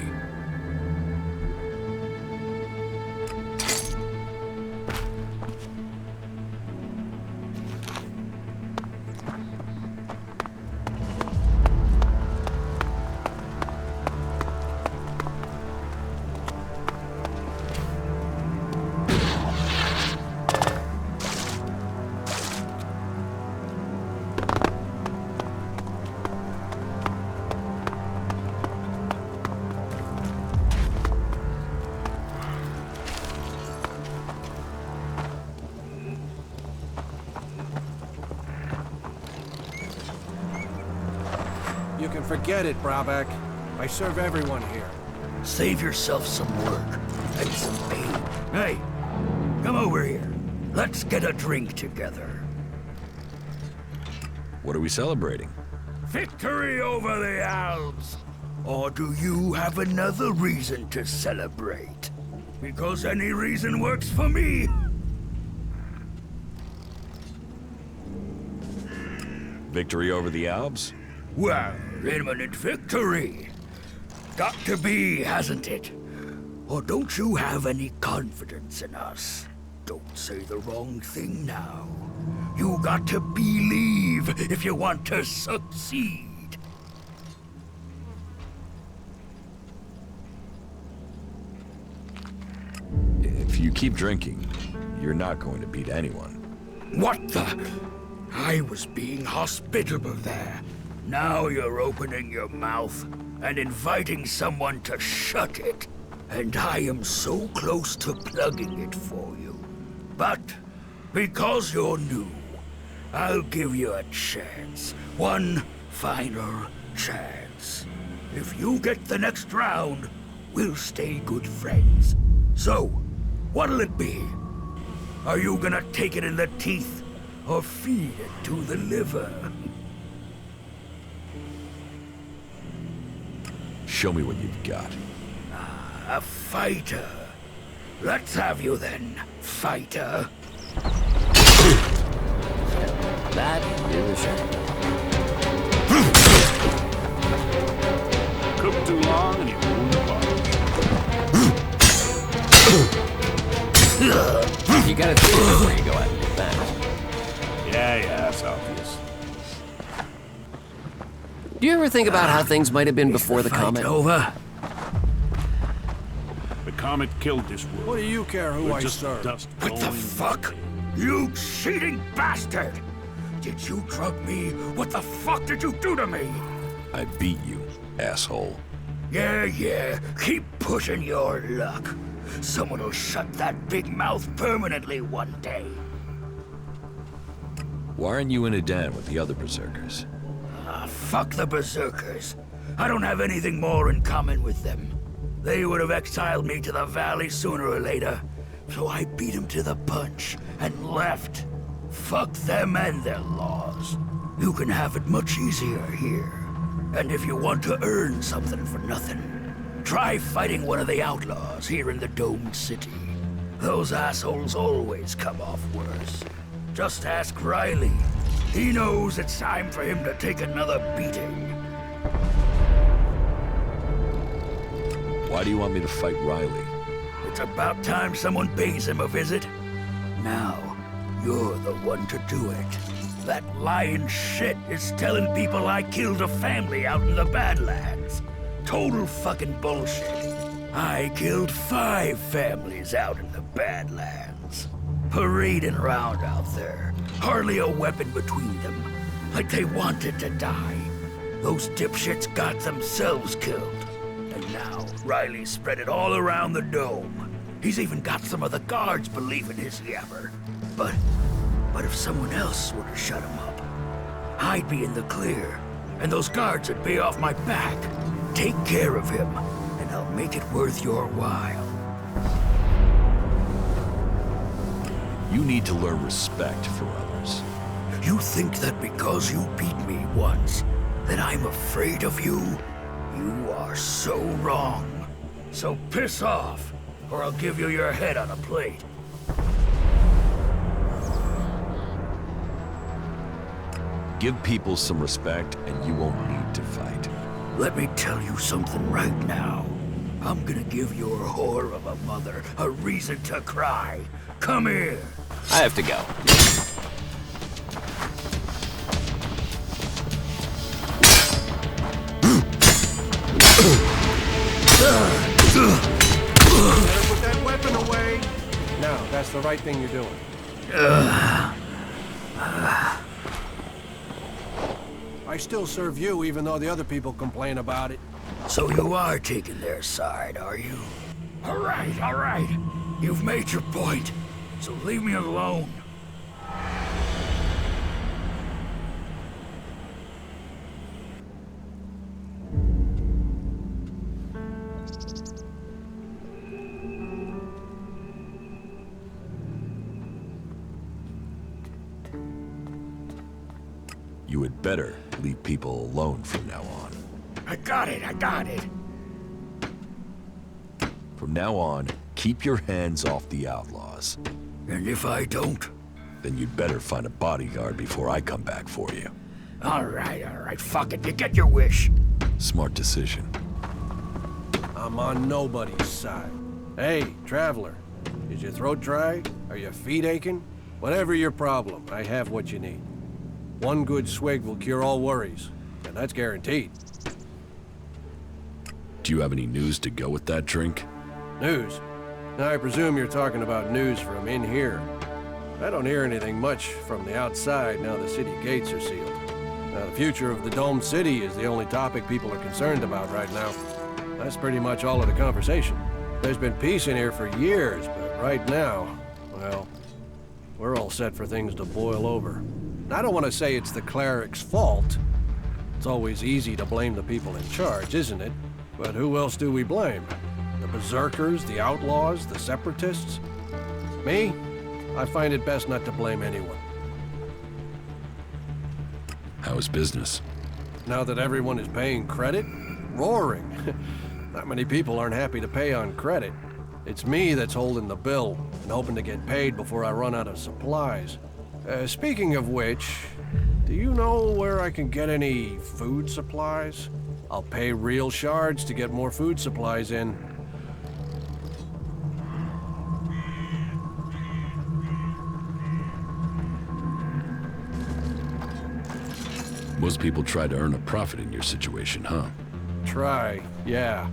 You can forget it, Brabeck. I serve everyone here. Save yourself some work and some pain. Hey, come over here. Let's get a drink together. What are we celebrating? Victory over the Alps! Or do you have another reason to celebrate? Because any reason works for me. Victory over the Alps? Well, imminent victory. Got to be, hasn't it? Or don't you have any confidence in us? Don't say the wrong thing now. You got to believe if you want to succeed. If you keep drinking, you're not going to beat anyone. What the? I was being hospitable there. Now you're opening your mouth and inviting someone to shut it. And I am so close to plugging it for you. But because you're new, I'll give you a chance. One final chance. If you get the next round, we'll stay good friends. So, what'll it be? Are you gonna take it in the teeth or feed it to the liver? Show me what you've got. A fighter. Let's have you then, fighter. That is a shame. Cook too long and you ruin the bottle. You gotta think before you go out and do that. Yeah, that's obvious. Do you ever think about how things might have been before the fight comet? Over. The comet killed this world. What do you care who We're I just serve? dust What the blowing fuck? You cheating bastard! Did you drug me? What the fuck did you do to me? I beat you, asshole. Yeah, keep pushing your luck. Someone will shut that big mouth permanently one day. Why aren't you in Edan with the other berserkers? Fuck the berserkers. I don't have anything more in common with them. They would have exiled me to the valley sooner or later, so I beat them to the punch and left. Fuck them and their laws. You can have it much easier here. And if you want to earn something for nothing, try fighting one of the outlaws here in the domed city. Those assholes always come off worse. Just ask Riley. He knows it's time for him to take another beating. Why do you want me to fight Riley? It's about time someone pays him a visit. Now, you're the one to do it. That lying shit is telling people I killed a family out in the Badlands. Total fucking bullshit. I killed 5 families out in the Badlands. Parading around out there. Hardly a weapon between them. Like they wanted to die. Those dipshits got themselves killed. And now, Riley spread it all around the dome. He's even got some of the guards believing his yammer. But if someone else were to shut him up, I'd be in the clear, and those guards would be off my back. Take care of him, and I'll make it worth your while. You need to learn respect for others. You think that because you beat me once, that I'm afraid of you? You are so wrong. So piss off, or I'll give you your head on a plate. Give people some respect and you won't need to fight. Let me tell you something right now. I'm gonna give your whore of a mother a reason to cry. Come here. I have to go. Better put that weapon away. Now, that's the right thing you're doing. I still serve you, even though the other people complain about it. So you are taking their side, are you? All right. You've made your point, so leave me alone. You had better leave people alone from now on. I got it. From now on, keep your hands off the outlaws. And if I don't? Then you'd better find a bodyguard before I come back for you. All right, fuck it. You get your wish. Smart decision. I'm on nobody's side. Hey, traveler, is your throat dry? Are your feet aching? Whatever your problem, I have what you need. One good swig will cure all worries, and that's guaranteed. Do you have any news to go with that drink? News? Now, I presume you're talking about news from in here. I don't hear anything much from the outside now the city gates are sealed. Now, the future of the domed city is the only topic people are concerned about right now. That's pretty much all of the conversation. There's been peace in here for years, but right now, well, we're all set for things to boil over. I don't want to say it's the cleric's fault. It's always easy to blame the people in charge, isn't it? But who else do we blame? The berserkers, the outlaws, the separatists? Me? I find it best not to blame anyone. How is business? Now that everyone is paying credit? Roaring. Not many people aren't happy to pay on credit. It's me that's holding the bill and hoping to get paid before I run out of supplies. Speaking of which, do you know where I can get any food supplies? I'll pay real shards to get more food supplies in. Most people try to earn a profit in your situation, huh? Try, yeah.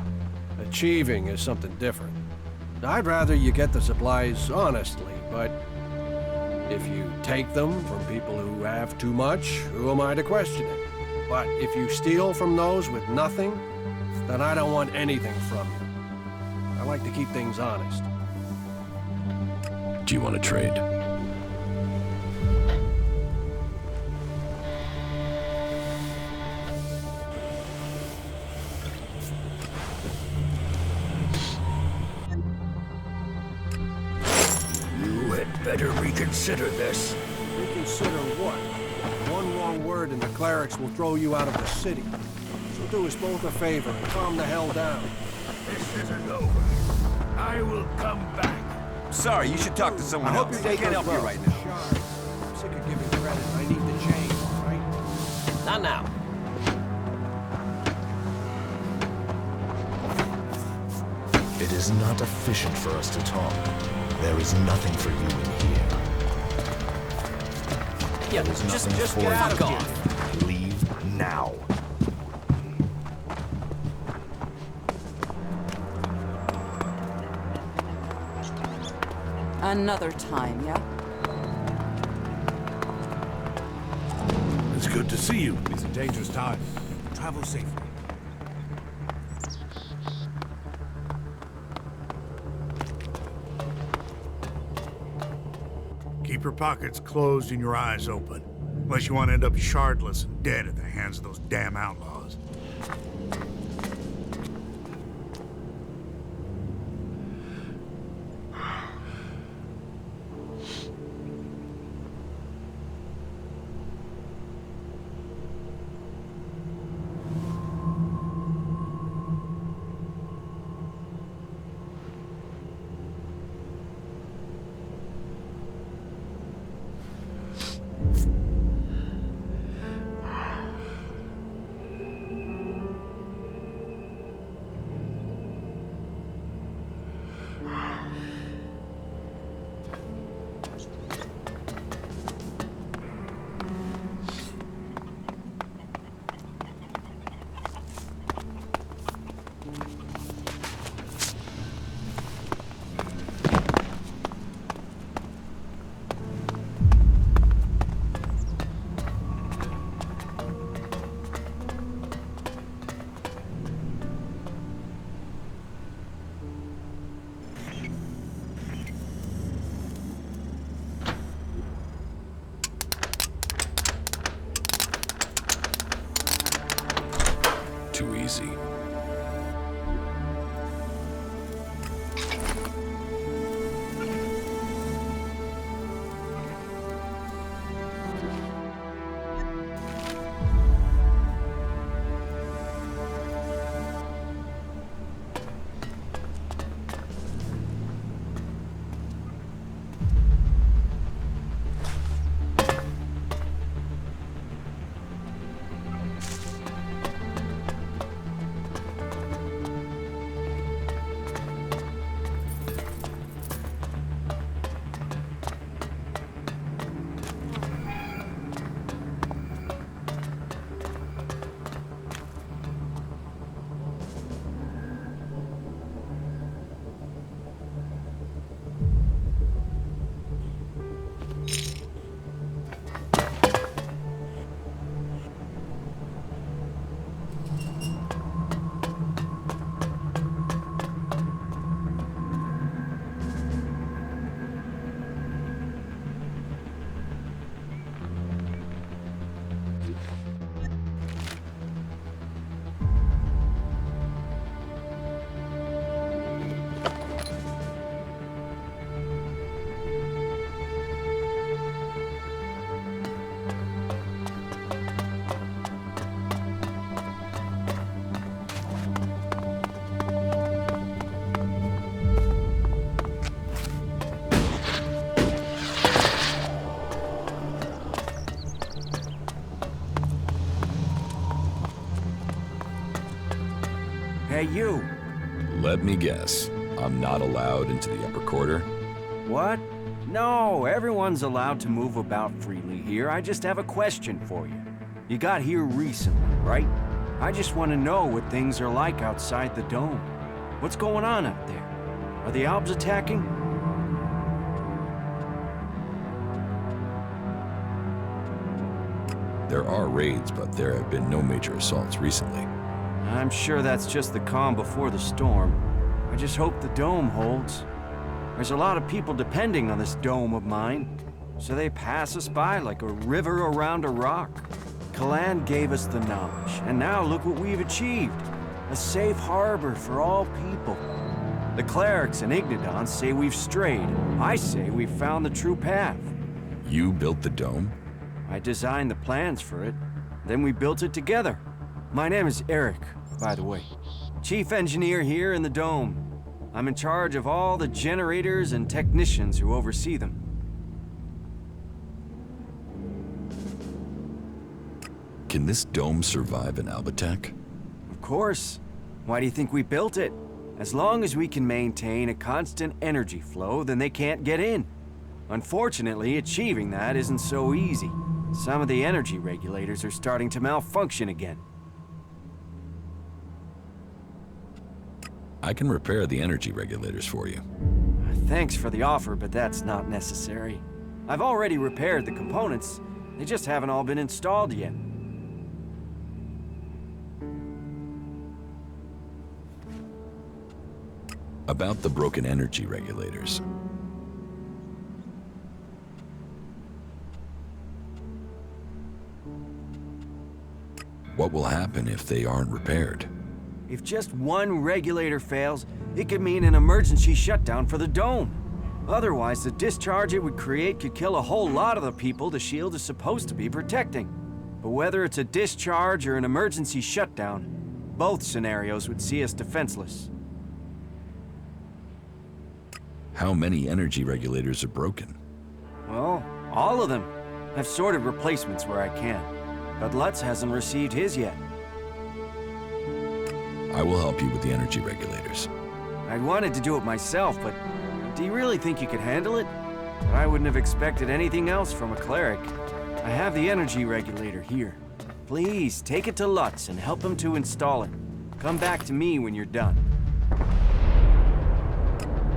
Achieving is something different. I'd rather you get the supplies honestly, but if you take them from people who have too much, who am I to question it? But if you steal from those with nothing, then I don't want anything from you. I like to keep things honest. Do you want to trade? You had better reconsider this. Reconsider what? One wrong word and the clerics will throw you out of the city. So do us both a favor and calm the hell down. This isn't over. I will come back. Sorry, you should talk to someone else. I hope your day can't goes help you well. right now. I'm sick of giving credit. I need the change, all right? Not now. It is not efficient for us to talk. There is nothing for you in here. Yeah, There is just nothing for get out of you. here. Leave now. Another time, yeah? It's good to see you. It's a dangerous time. Travel safely. Keep your pockets closed and your eyes open. Unless you want to end up shardless and dead at the hands of those damn outlaws. easy. Hey, you! Let me guess. I'm not allowed into the upper quarter? What? No, everyone's allowed to move about freely here. I just have a question for you. You got here recently, right? I just want to know what things are like outside the dome. What's going on out there? Are the Albs attacking? There are raids, but there have been no major assaults recently. I'm sure that's just the calm before the storm. I just hope the dome holds. There's a lot of people depending on this dome of mine, so they pass us by like a river around a rock. Kalan gave us the knowledge, and now look what we've achieved. A safe harbor for all people. The clerics and Ignodons say we've strayed. I say we've found the true path. You built the dome? I designed the plans for it, then we built it together. My name is Eric, by the way. Chief engineer here in the dome. I'm in charge of all the generators and technicians who oversee them. Can this dome survive an Albatech? Of course. Why do you think we built it? As long as we can maintain a constant energy flow, then they can't get in. Unfortunately, achieving that isn't so easy. Some of the energy regulators are starting to malfunction again. I can repair the energy regulators for you. Thanks for the offer, but that's not necessary. I've already repaired the components. They just haven't all been installed yet. About the broken energy regulators. What will happen if they aren't repaired? If just one regulator fails, it could mean an emergency shutdown for the dome. Otherwise, the discharge it would create could kill a whole lot of the people the shield is supposed to be protecting. But whether it's a discharge or an emergency shutdown, both scenarios would see us defenseless. How many energy regulators are broken? Well, all of them. I've sorted replacements where I can, but Lutz hasn't received his yet. I will help you with the energy regulators. I'd wanted to do it myself, but do you really think you could handle it? I wouldn't have expected anything else from a cleric. I have the energy regulator here. Please, take it to Lutz and help him to install it. Come back to me when you're done.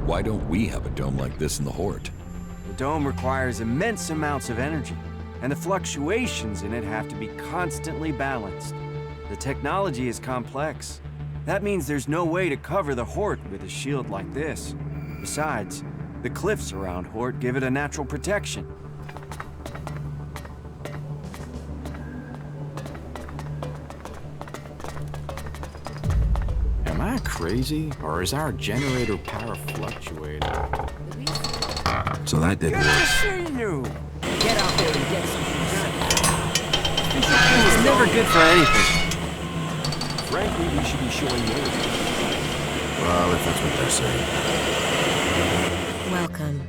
Why don't we have a dome like this in the Horde? The dome requires immense amounts of energy, and the fluctuations in it have to be constantly balanced. The technology is complex. That means there's no way to cover the Horde with a shield like this. Besides, the cliffs around Horde give it a natural protection. I crazy? Or is our generator power fluctuating? So that didn't work. See you. Get out there and get something done. It's never good for anything. Frankly, we should be showing more. Well, if that's what they're saying. Welcome.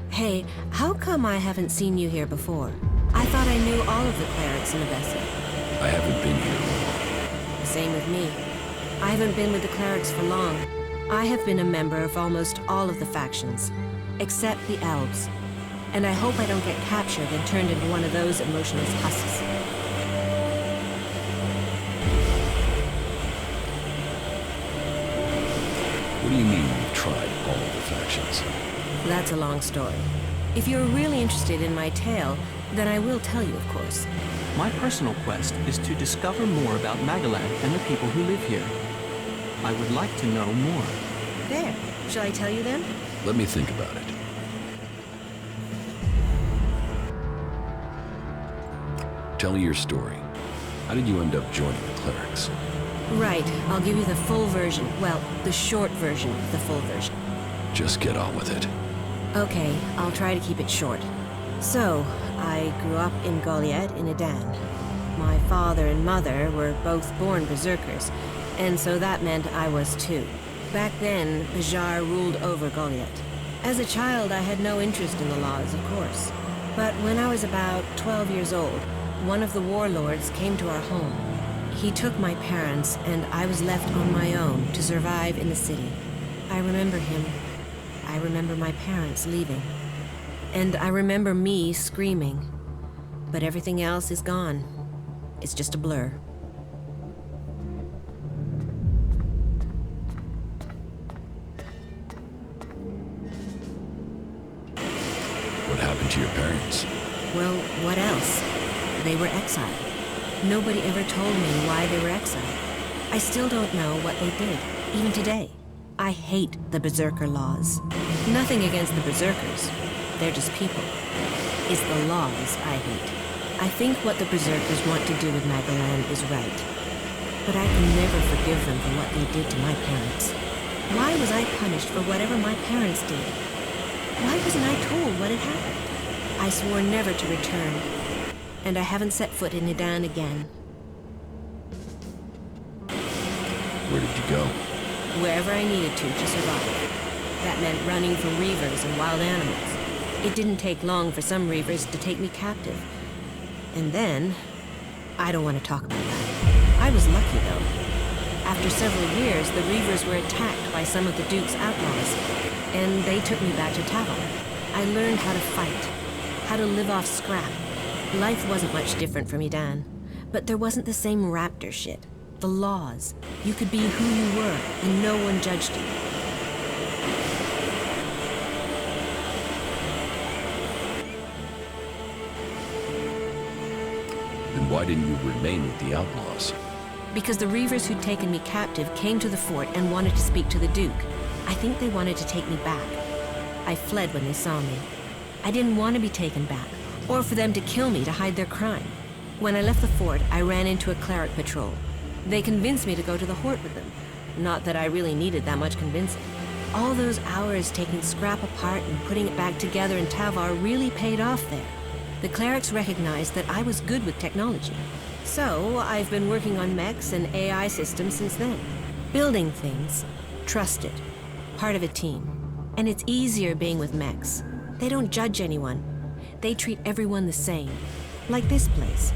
Hey, how come I haven't seen you here before? I thought I knew all of the clerics in Abessa. I haven't been here long. Same with me. I haven't been with the clerics for long. I have been a member of almost all of the factions, except the elves. And I hope I don't get captured and turned into one of those emotionless husks. What do you mean you've tried all of the factions? That's a long story. If you're really interested in my tale, then I will tell you, of course. My personal quest is to discover more about Magalan and the people who live here. I would like to know more. There. Shall I tell you then? Let me think about it. Tell me your story. How did you end up joining the clerics? Right. I'll give you the full version. Well, the short version of the full version. Just get on with it. Okay, I'll try to keep it short. So, I grew up in Gothic in Edan. My father and mother were both born berserkers, and so that meant I was too. Back then, Bajar ruled over Gothic. As a child, I had no interest in the laws, of course. But when I was about 12 years old, one of the warlords came to our home. He took my parents, and I was left on my own to survive in the city. I remember him. I remember my parents leaving. And I remember me screaming. But everything else is gone. It's just a blur. What happened to your parents? Well, what else? They were exiled. Nobody ever told me why they were exiled. I still don't know what they did, even today. I hate the Berserker laws. Nothing against the Berserkers. They're just people. It's the laws I hate. I think what the Berserkers want to do with Magalan is right. But I can never forgive them for what they did to my parents. Why was I punished for whatever my parents did? Why wasn't I told what had happened? I swore never to return. And I haven't set foot in Edan again. Where did you go? Wherever I needed to survive. That meant running from reavers and wild animals. It didn't take long for some reavers to take me captive. And then, I don't want to talk about that. I was lucky, though. After several years, the reavers were attacked by some of the Duke's outlaws, and they took me back to Taval. I learned how to fight, how to live off scrap. Life wasn't much different from Edan, but there wasn't the same raptor shit. The laws. You could be who you were, and no one judged you. Then why didn't you remain with the outlaws? Because the reavers who'd taken me captive came to the fort and wanted to speak to the Duke. I think they wanted to take me back. I fled when they saw me. I didn't want to be taken back, or for them to kill me to hide their crime. When I left the fort, I ran into a cleric patrol. They convinced me to go to the Hort with them. Not that I really needed that much convincing. All those hours taking scrap apart and putting it back together in Tavar really paid off there. The clerics recognized that I was good with technology. So, I've been working on mechs and AI systems since then. Building things. Trusted. Part of a team. And it's easier being with mechs. They don't judge anyone. They treat everyone the same. Like this place.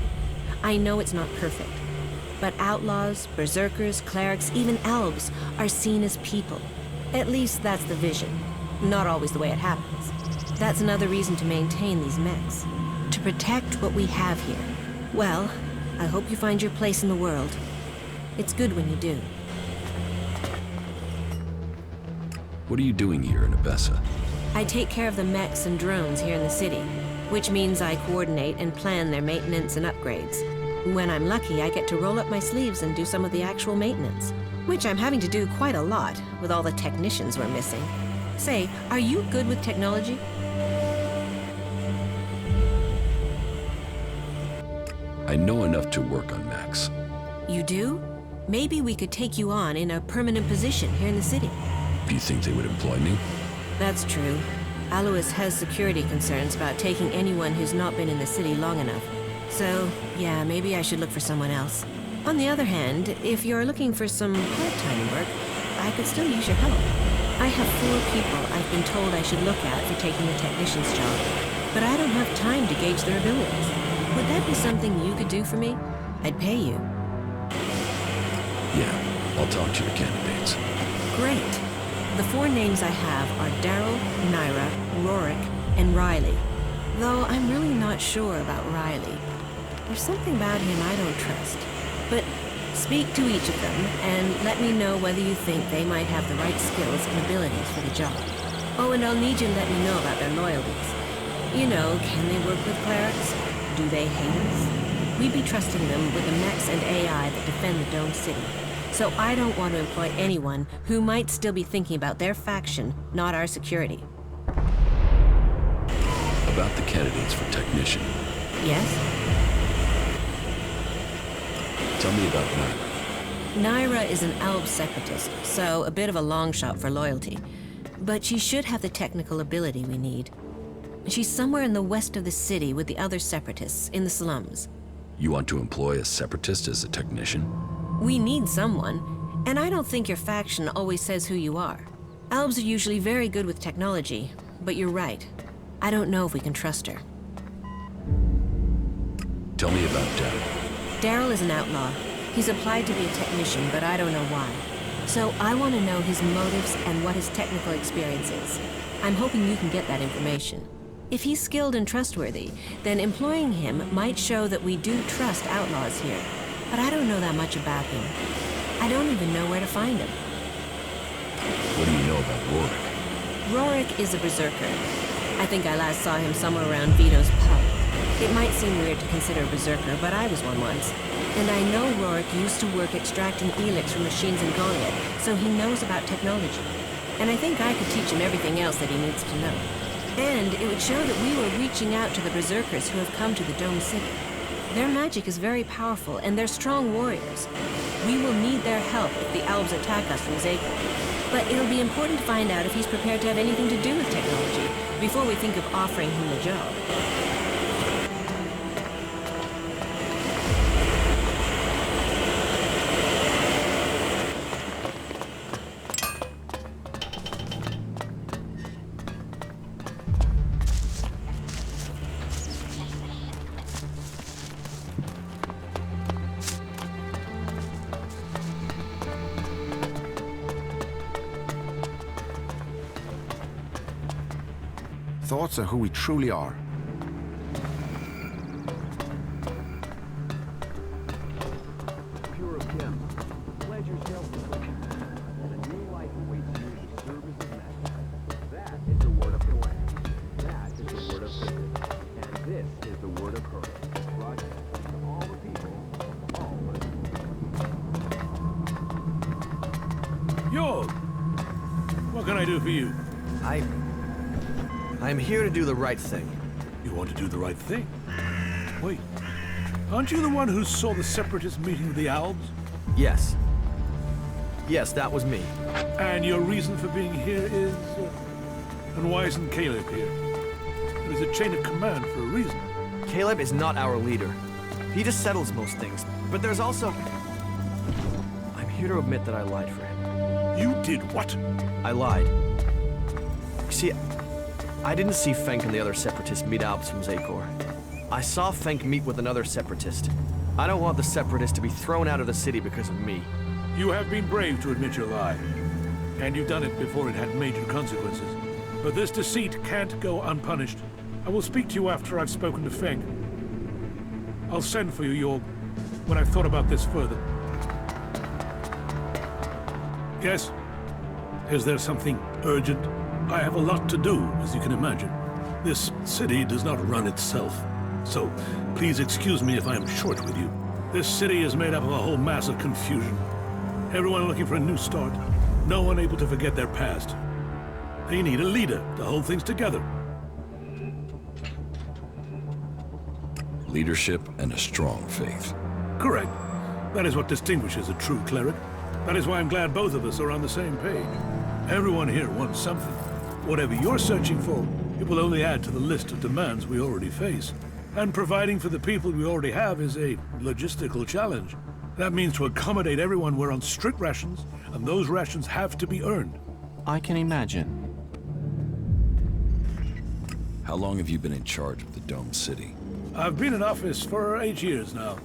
I know it's not perfect. But outlaws, berserkers, clerics, even elves are seen as people. At least that's the vision. Not always the way it happens. That's another reason to maintain these mechs. To protect what we have here. Well, I hope you find your place in the world. It's good when you do. What are you doing here in Abessa? I take care of the mechs and drones here in the city, which means I coordinate and plan their maintenance and upgrades. When I'm lucky, I get to roll up my sleeves and do some of the actual maintenance, which I'm having to do quite a lot with all the technicians we're missing. Say, are you good with technology? I know enough to work on mechs. You do? Maybe we could take you on in a permanent position here in the city. Do you think they would employ me? That's true. Alois has security concerns about taking anyone who's not been in the city long enough. So, yeah, maybe I should look for someone else. On the other hand, if you're looking for some part-time work, I could still use your help. I have 4 people I've been told I should look at for taking the technician's job, but I don't have time to gauge their abilities. Would that be something you could do for me? I'd pay you. Yeah, I'll talk to your candidates. Great. The 4 names I have are Daryl, Naira, Rorik, and Riley. Though I'm really not sure about Riley. There's something about him I don't trust. But speak to each of them, and let me know whether you think they might have the right skills and abilities for the job. Oh, and I'll need you to let me know about their loyalties. You know, can they work with clerics? Do they hate us? We'd be trusting them with the mechs and AI that defend the Dome City. So I don't want to employ anyone who might still be thinking about their faction, not our security. About the candidates for technician. Yes? Tell me about Naira. Naira is an Alb separatist, so a bit of a long shot for loyalty. But she should have the technical ability we need. She's somewhere in the west of the city with the other separatists, in the slums. You want to employ a separatist as a technician? We need someone, and I don't think your faction always says who you are. Albs are usually very good with technology, but you're right. I don't know if we can trust her. Tell me about Daryl. Daryl is an outlaw. He's applied to be a technician, but I don't know why. So I want to know his motives and what his technical experience is. I'm hoping you can get that information. If he's skilled and trustworthy, then employing him might show that we do trust outlaws here. But I don't know that much about him. I don't even know where to find him. What do you know about Rorik? Rorik is a berserker. I think I last saw him somewhere around Vito's pub. It might seem weird to consider a berserker, but I was one once. And I know Rorik used to work extracting Elex from machines in Goliath, so he knows about technology. And I think I could teach him everything else that he needs to know. And it would show that we were reaching out to the berserkers who have come to the Dome City. Their magic is very powerful, and they're strong warriors. We will need their help if the Albs attack us from Zagor. But it'll be important to find out if he's prepared to have anything to do with technology before we think of offering him the job. Thoughts are who we truly are. Yo! What can I do for you? I'm here to do the right thing. You want to do the right thing? Wait, aren't you the one who saw the Separatist meeting with the Albs? Yes. Yes, that was me. And your reason for being here is... and why isn't Caleb here? There's a chain of command for a reason. Caleb is not our leader. He just settles most things. But there's also... I'm here to admit that I lied for him. You did what? I lied. You see, I didn't see Fenk and the other Separatists meet Albs from Zagor. I saw Fenk meet with another Separatist. I don't want the Separatists to be thrown out of the city because of me. You have been brave to admit your lie. And you've done it before it had major consequences. But this deceit can't go unpunished. I will speak to you after I've spoken to Fenk. I'll send for you, Jorg, when I've thought about this further. Yes? Is there something urgent? I have a lot to do, as you can imagine. This city does not run itself. So, please excuse me if I am short with you. This city is made up of a whole mass of confusion. Everyone looking for a new start. No one able to forget their past. They need a leader to hold things together. Leadership and a strong faith. Correct. That is what distinguishes a true cleric. That is why I'm glad both of us are on the same page. Everyone here wants something. Whatever you're searching for, it will only add to the list of demands we already face. And providing for the people we already have is a logistical challenge. That means to accommodate everyone we're on strict rations, and those rations have to be earned. I can imagine. How long have you been in charge of the Dome City? I've been in office for 8 years now,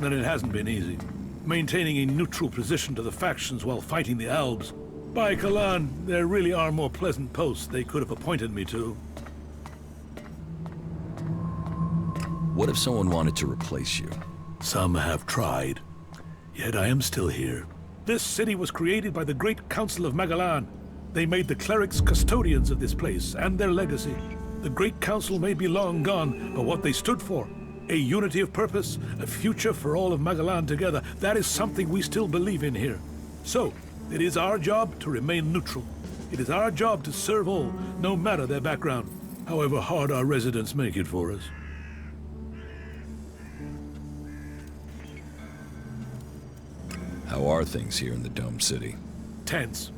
and it hasn't been easy. Maintaining a neutral position to the factions while fighting the Albs. By Kalan, there really are more pleasant posts they could have appointed me to. What if someone wanted to replace you? Some have tried. Yet I am still here. This city was created by the great Council of Magalan. They made the clerics custodians of this place and their legacy. The great council may be long gone, but what they stood for, a unity of purpose, a future for all of Magalan together, that is something we still believe in here. So, it is our job to remain neutral. It is our job to serve all, no matter their background, however hard our residents make it for us. How are things here in the Dome City? Tense.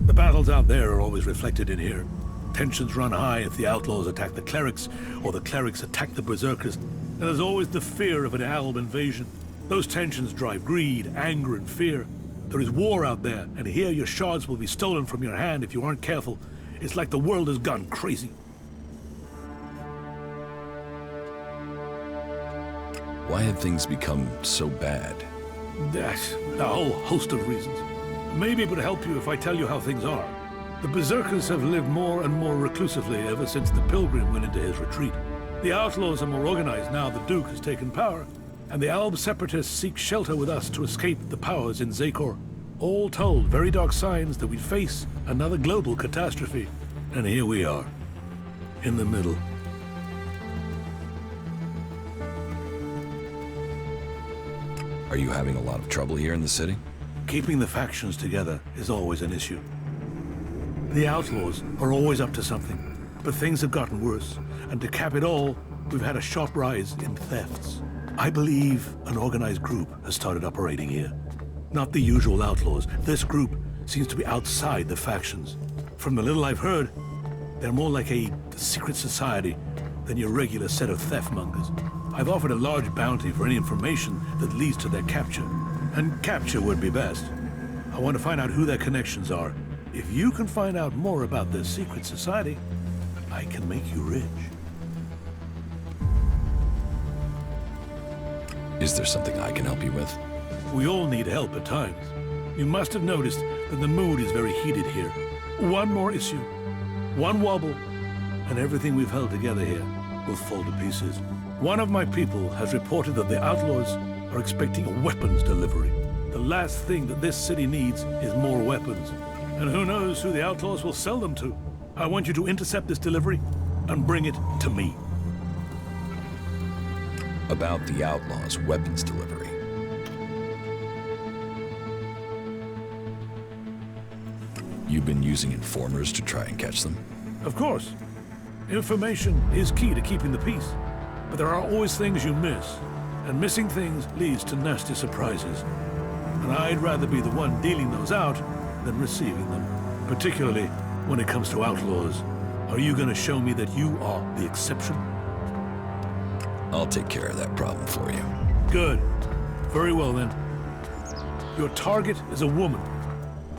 The battles out there are always reflected in here. Tensions run high if the outlaws attack the clerics, or the clerics attack the berserkers. And there's always the fear of an Alb invasion. Those tensions drive greed, anger, and fear. There is war out there, and here your shards will be stolen from your hand if you aren't careful. It's like the world has gone crazy. Why have things become so bad? That's a whole host of reasons. Maybe it would help you if I tell you how things are. The berserkers have lived more and more reclusively ever since the pilgrim went into his retreat. The outlaws are more organized now the Duke has taken power, and the Alb separatists seek shelter with us to escape the powers in Zakor. All told, very dark signs that we'd face another global catastrophe. And here we are, in the middle. Are you having a lot of trouble here in the city? Keeping the factions together is always an issue. The outlaws are always up to something, but things have gotten worse, and to cap it all, we've had a sharp rise in thefts. I believe an organized group has started operating here. Not the usual outlaws. This group seems to be outside the factions. From the little I've heard, they're more like a secret society than your regular set of theft mongers. I've offered a large bounty for any information that leads to their capture. And capture would be best. I want to find out who their connections are. If you can find out more about this secret society, I can make you rich. Is there something I can help you with? We all need help at times. You must have noticed that the mood is very heated here. One more issue, one wobble, and everything we've held together here will fall to pieces. One of my people has reported that the outlaws are expecting a weapons delivery. The last thing that this city needs is more weapons. And who knows who the outlaws will sell them to. I want you to intercept this delivery and bring it to me. About the outlaws' weapons delivery. You've been using informers to try and catch them? Of course. Information is key to keeping the peace. But there are always things you miss. And missing things leads to nasty surprises. And I'd rather be the one dealing those out than receiving them. Particularly when it comes to outlaws. Are you going to show me that you are the exception? I'll take care of that problem for you. Good. Very well then. Your target is a woman.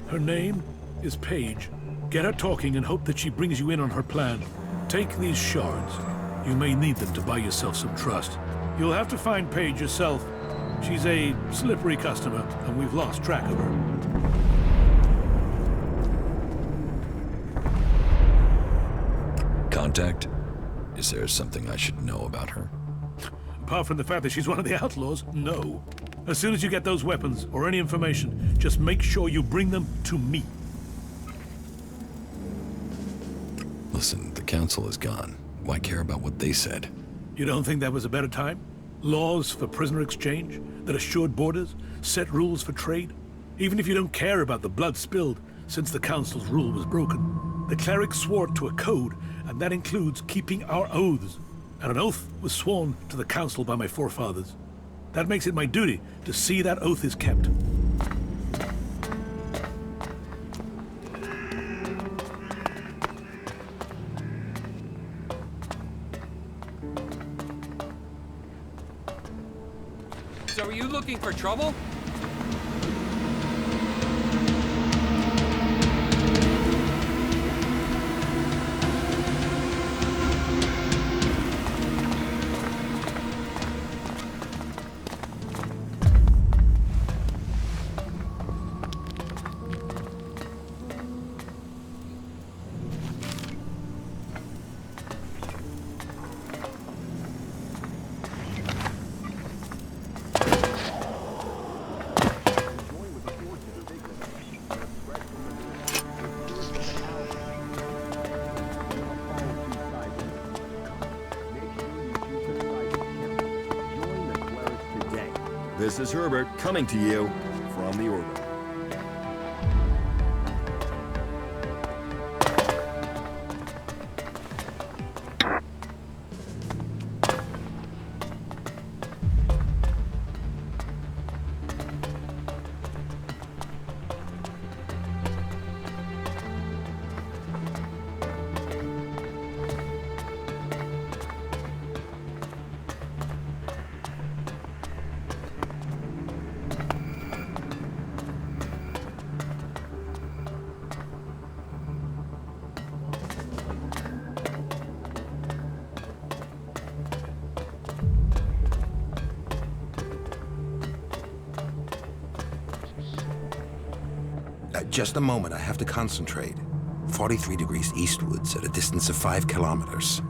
Her name is Paige. Get her talking and hope that she brings you in on her plan. Take these shards. You may need them to buy yourself some trust. You'll have to find Paige yourself. She's a slippery customer, and we've lost track of her. Contact? Is there something I should know about her? Apart from the fact that she's one of the outlaws, no. As soon as you get those weapons, or any information, just make sure you bring them to me. Listen, the council is gone. Why care about what they said? You don't think that was a better time? Laws for prisoner exchange, that assured borders, set rules for trade? Even if you don't care about the blood spilled since the council's rule was broken, the clerics swore to a code, and that includes keeping our oaths. And an oath was sworn to the council by my forefathers. That makes it my duty to see that oath is kept. So are you looking for trouble? This is Herbert coming to you from the orbit. Just a moment, I have to concentrate. 43 degrees eastwards at a distance of 5 kilometers.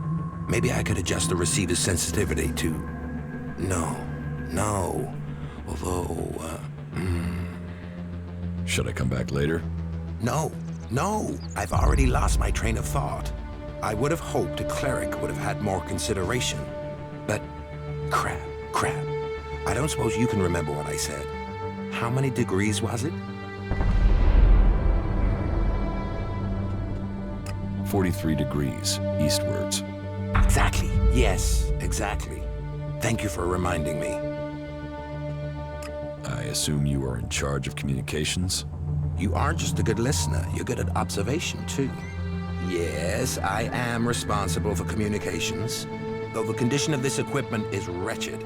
Maybe I could adjust the receiver's sensitivity to... No. Although, Should I come back later? No. I've already lost my train of thought. I would have hoped a cleric would have had more consideration. But crap. I don't suppose you can remember what I said. How many degrees was it? 43 degrees eastwards. Exactly. Yes, exactly. Thank you for reminding me. I assume you are in charge of communications? You aren't just a good listener, you're good at observation, too. Yes, I am responsible for communications, though the condition of this equipment is wretched.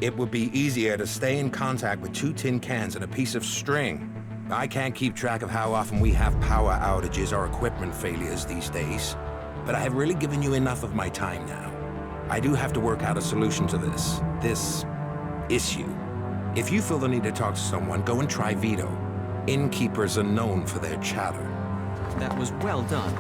It would be easier to stay in contact with 2 tin cans and a piece of string. I can't keep track of how often we have power outages or equipment failures these days, but I have really given you enough of my time now. I do have to work out a solution to this issue. If you feel the need to talk to someone, go and try Vito. Innkeepers are known for their chatter. That was well done.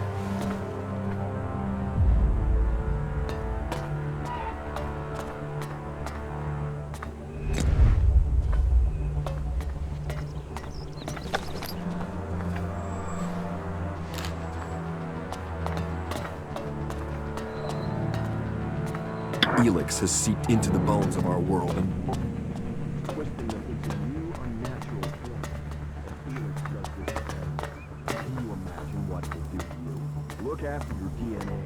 Elex has seeped into the bones of our world and twisting them into new, unnatural forms. Elex does this. Can you imagine what it will do to you? Look after your DNA.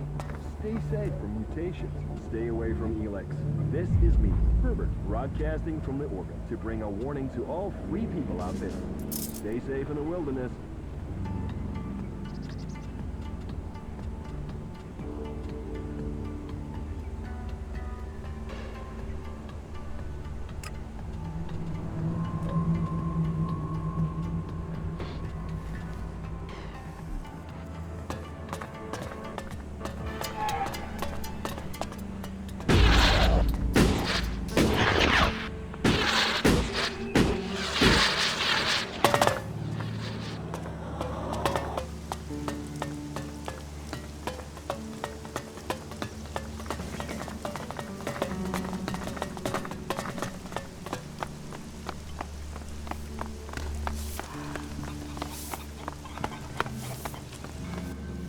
Stay safe from mutations. Stay away from Elex. This is me, Herbert, broadcasting from the orbit to bring a warning to all free people out there. Stay safe in the wilderness.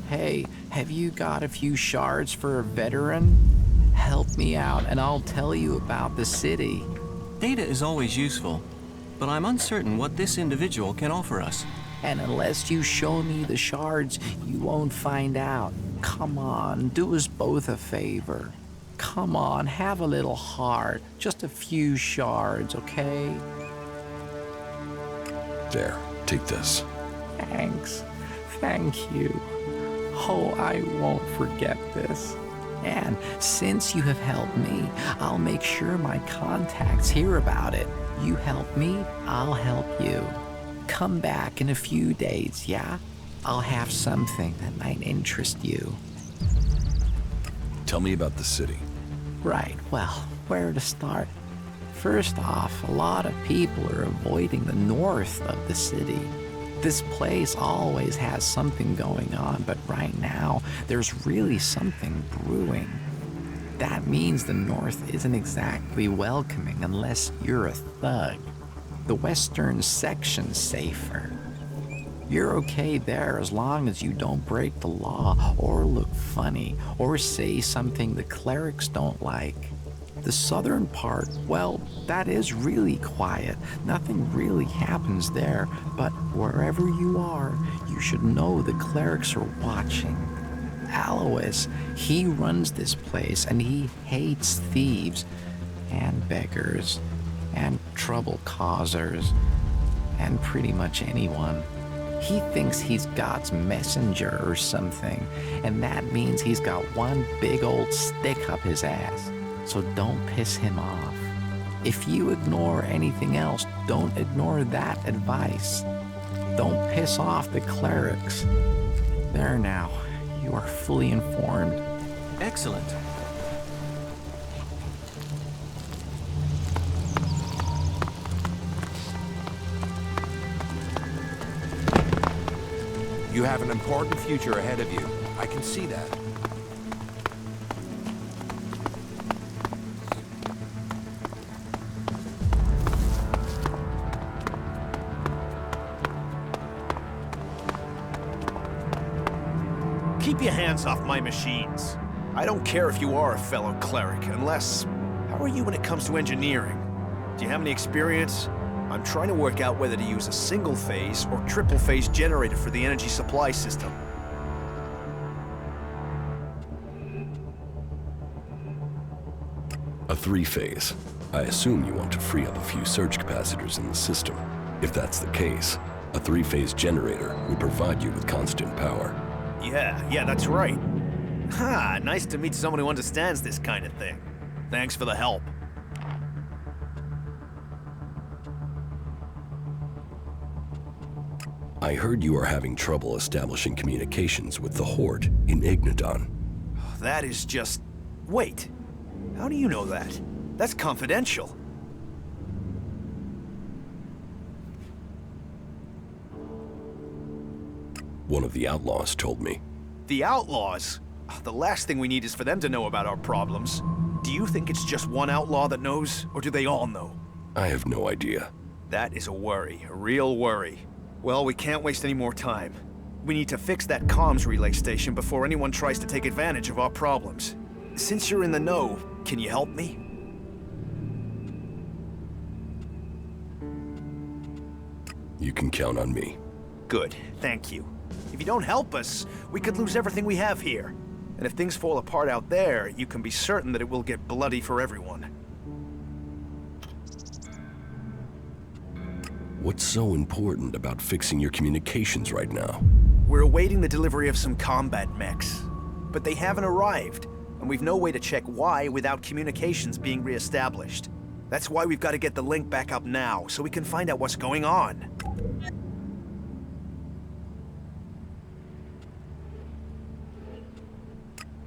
Hey, have you got a few shards for a veteran? Help me out and I'll tell you about the city. Data is always useful, but I'm uncertain what this individual can offer us. And unless you show me the shards, you won't find out. Come on, do us both a favor. come on, have a little heart. Just a few shards, okay? There, take this. Thanks. Thank you. Oh, I won't forget this. And since you have helped me, I'll make sure my contacts hear about it. You help me, I'll help you. Come back in a few days, yeah? I'll have something that might interest you. Tell me about the city. Right, well, where to start? First off, a lot of people are avoiding the north of the city. This place always has something going on, but right now, there's really something brewing. That means the north isn't exactly welcoming unless you're a thug. The western section's safer. You're okay there as long as you don't break the law or look funny or say something the clerics don't like. The southern part, well, that is really quiet. Nothing really happens there, but wherever you are, you should know the clerics are watching. Alois, he runs this place and he hates thieves and beggars and trouble causers and pretty much anyone. He thinks he's God's messenger or something, and that means he's got one big old stick up his ass. So don't piss him off. If you ignore anything else, don't ignore that advice. Don't piss off the clerics. There now, you are fully informed. Excellent. You have an important future ahead of you. I can see that. Keep your hands off my machines. I don't care if you are a fellow cleric, unless... How are you when it comes to engineering? Do you have any experience? I'm trying to work out whether to use a single-phase or triple-phase generator for the energy supply system. A 3-phase. I assume you want to free up a few surge capacitors in the system. If that's the case, a 3-phase generator would provide you with constant power. Yeah, that's right. Ha, nice to meet someone who understands this kind of thing. Thanks for the help. I heard you are having trouble establishing communications with the Horde in Ignadon. That is just... Wait. How do you know that? That's confidential. One of the outlaws told me. The outlaws? The last thing we need is for them to know about our problems. Do you think it's just one outlaw that knows, or do they all know? I have no idea. That is a worry, a real worry. Well, we can't waste any more time. We need to fix that comms relay station before anyone tries to take advantage of our problems. Since you're in the know, can you help me? You can count on me. Good, thank you. If you don't help us, we could lose everything we have here. And if things fall apart out there, you can be certain that it will get bloody for everyone. What's so important about fixing your communications right now? We're awaiting the delivery of some combat mechs. But they haven't arrived, and we've no way to check why without communications being re-established. That's why we've got to get the link back up now, so we can find out what's going on.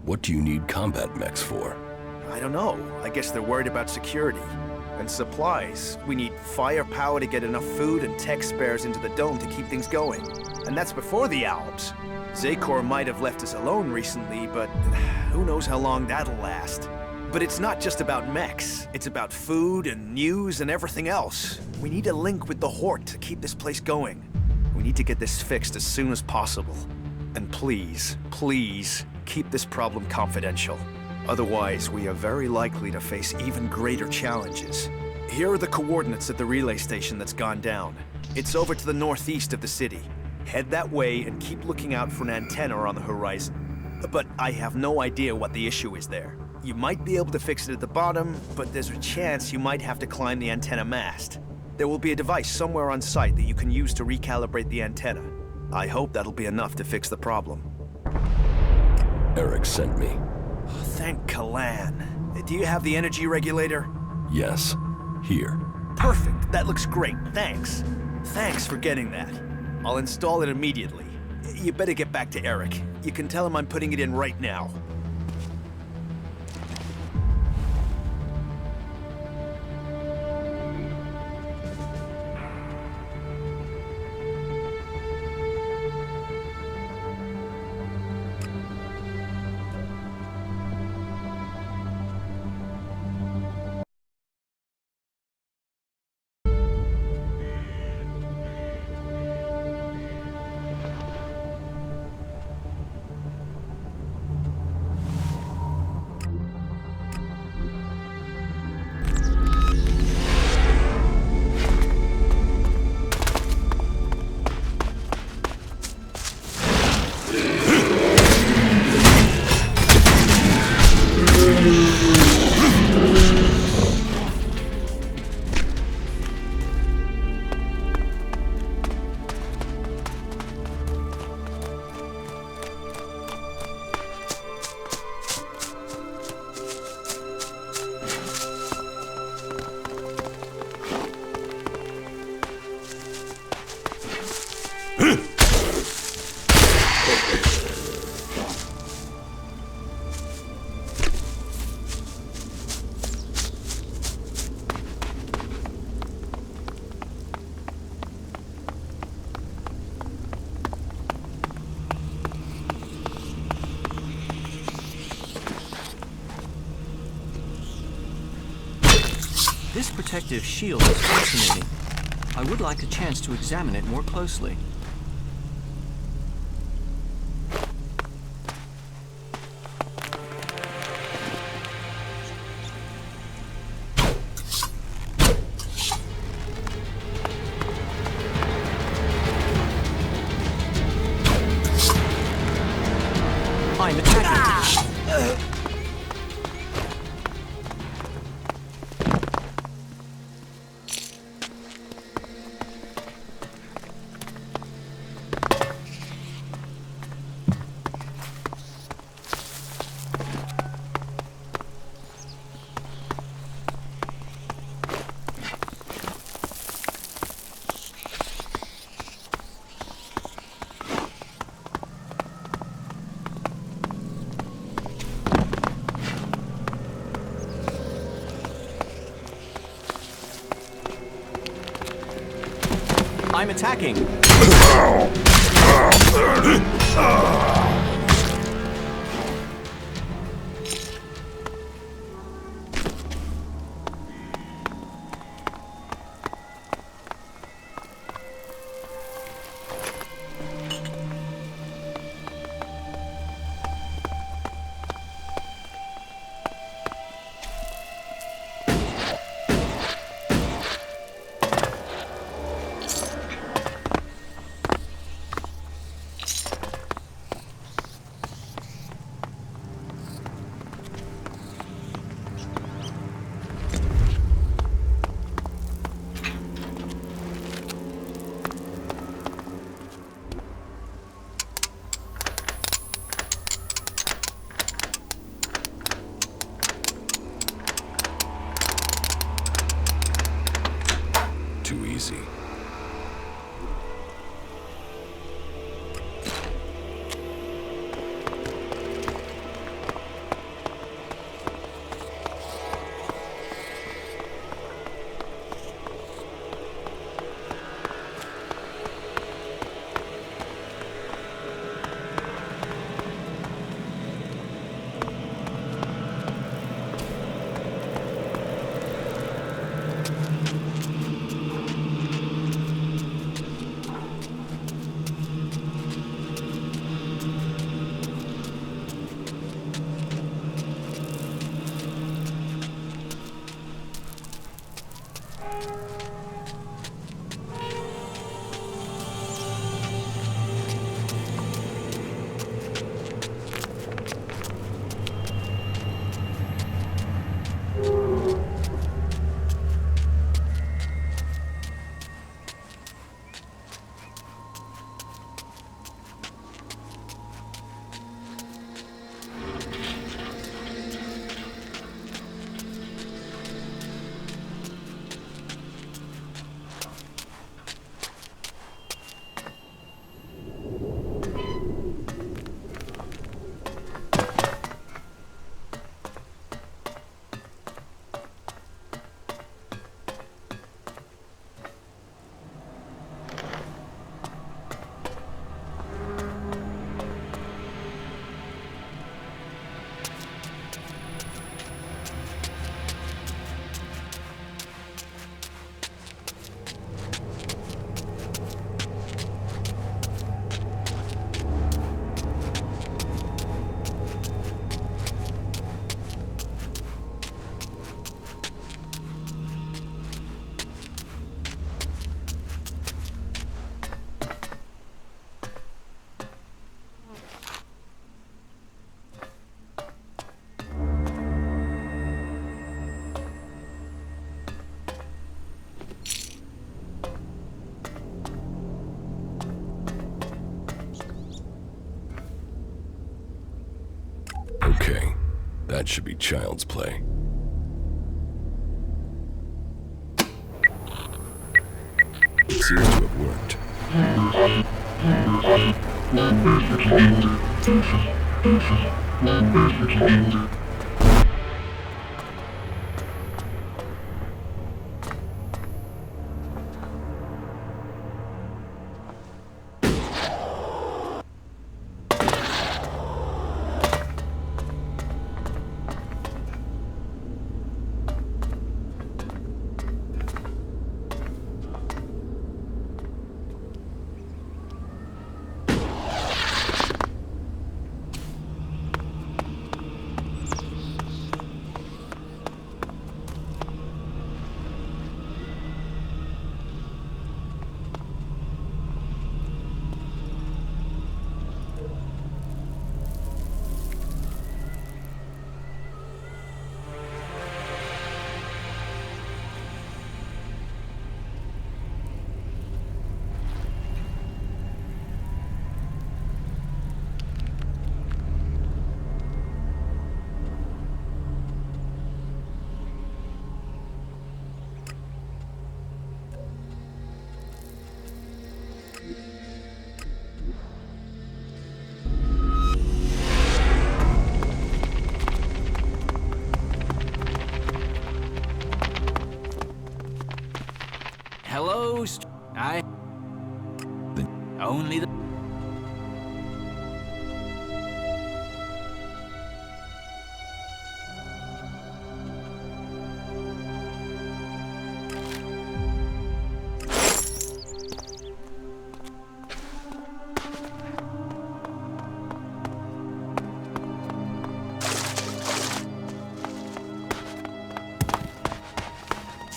What do you need combat mechs for? I don't know. I guess they're worried about security. And supplies. We need firepower to get enough food and tech spares into the dome to keep things going. And that's before the Alps. Zakor might have left us alone recently, but who knows how long that'll last. But it's not just about mechs. It's about food and news and everything else. We need a link with the Horde to keep this place going. We need to get this fixed as soon as possible. And please, please, keep this problem confidential. Otherwise, we are very likely to face even greater challenges. Here are the coordinates of the relay station that's gone down. It's over to the northeast of the city. Head that way and keep looking out for an antenna on the horizon. But I have no idea what the issue is there. You might be able to fix it at the bottom, but there's a chance you might have to climb the antenna mast. There will be a device somewhere on site that you can use to recalibrate the antenna. I hope that'll be enough to fix the problem. Eric sent me. Thank Kalan. Do you have the energy regulator? Yes. Here. Perfect. That looks great. Thanks. Thanks for getting that. I'll install it immediately. You better get back to Eric. You can tell him I'm putting it in right now. This protective shield is fascinating. I would like a chance to examine it more closely. I'm attacking. I'm attacking. That should be child's play. It seems to have worked. Hello, only the...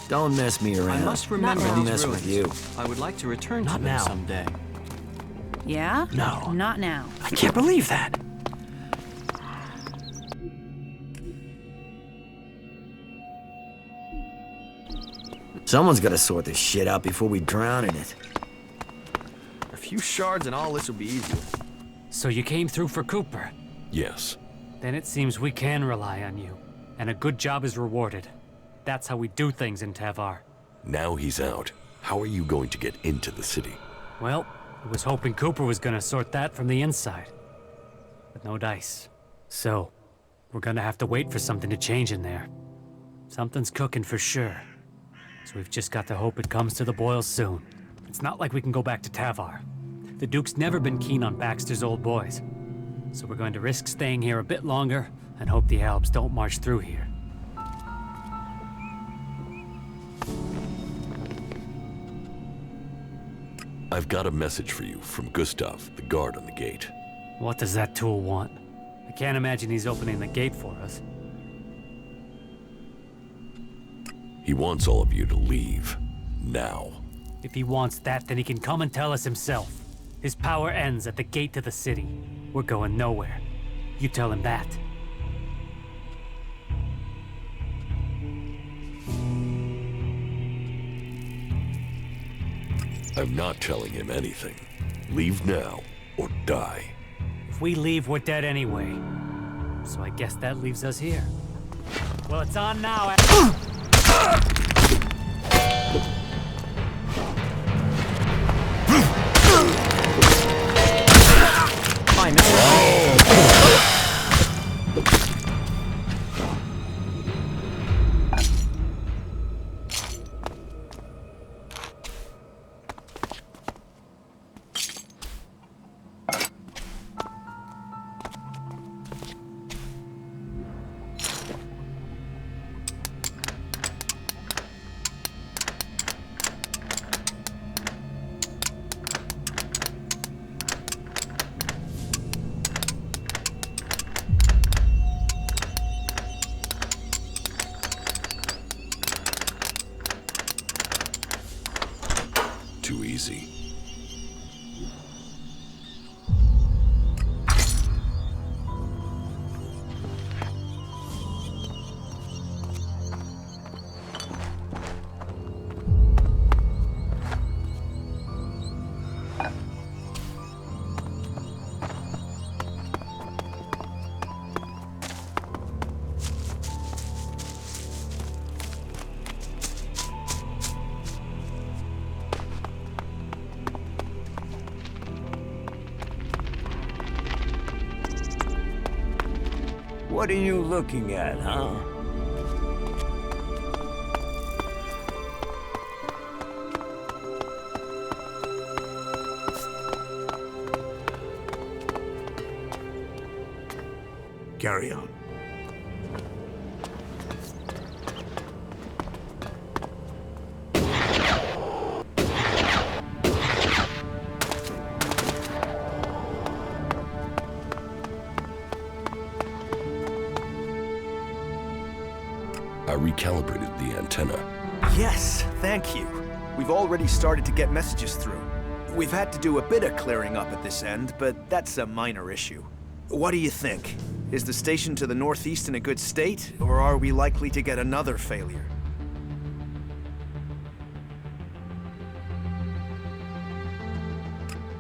Don't mess me around. I must remember I'll these mess ruins. with you. I would like to return to Not them now. someday. Yeah? No. Not now. I can't believe that. Someone's got to sort this shit out before we drown in it. A few shards and all this will be easier. So you came through for Cooper? Yes. Then it seems we can rely on you. And a good job is rewarded. That's how we do things in Tavar. Now he's out. How are you going to get into the city? Well, I was hoping Cooper was gonna sort that from the inside. But no dice. So, we're gonna have to wait for something to change in there. Something's cooking for sure. So we've just got to hope it comes to the boil soon. It's not like we can go back to Tavar. The Duke's never been keen on Baxter's old boys. So we're going to risk staying here a bit longer and hope the Alps don't march through here. I've got a message for you from Gustav, the guard on the gate. What does that tool want? I can't imagine he's opening the gate for us. He wants all of you to leave. Now. If he wants that, then he can come and tell us himself. His power ends at the gate to the city. We're going nowhere. You tell him that. I'm not telling him anything. Leave now, or die. If we leave, we're dead anyway. So I guess that leaves us here. Well, it's on now. Fine, Mr. What are you looking at, huh? Carry on. I recalibrated the antenna. Yes, thank you. We've already started to get messages through. We've had to do a bit of clearing up at this end, but that's a minor issue. What do you think? Is the station to the northeast in a good state, or are we likely to get another failure?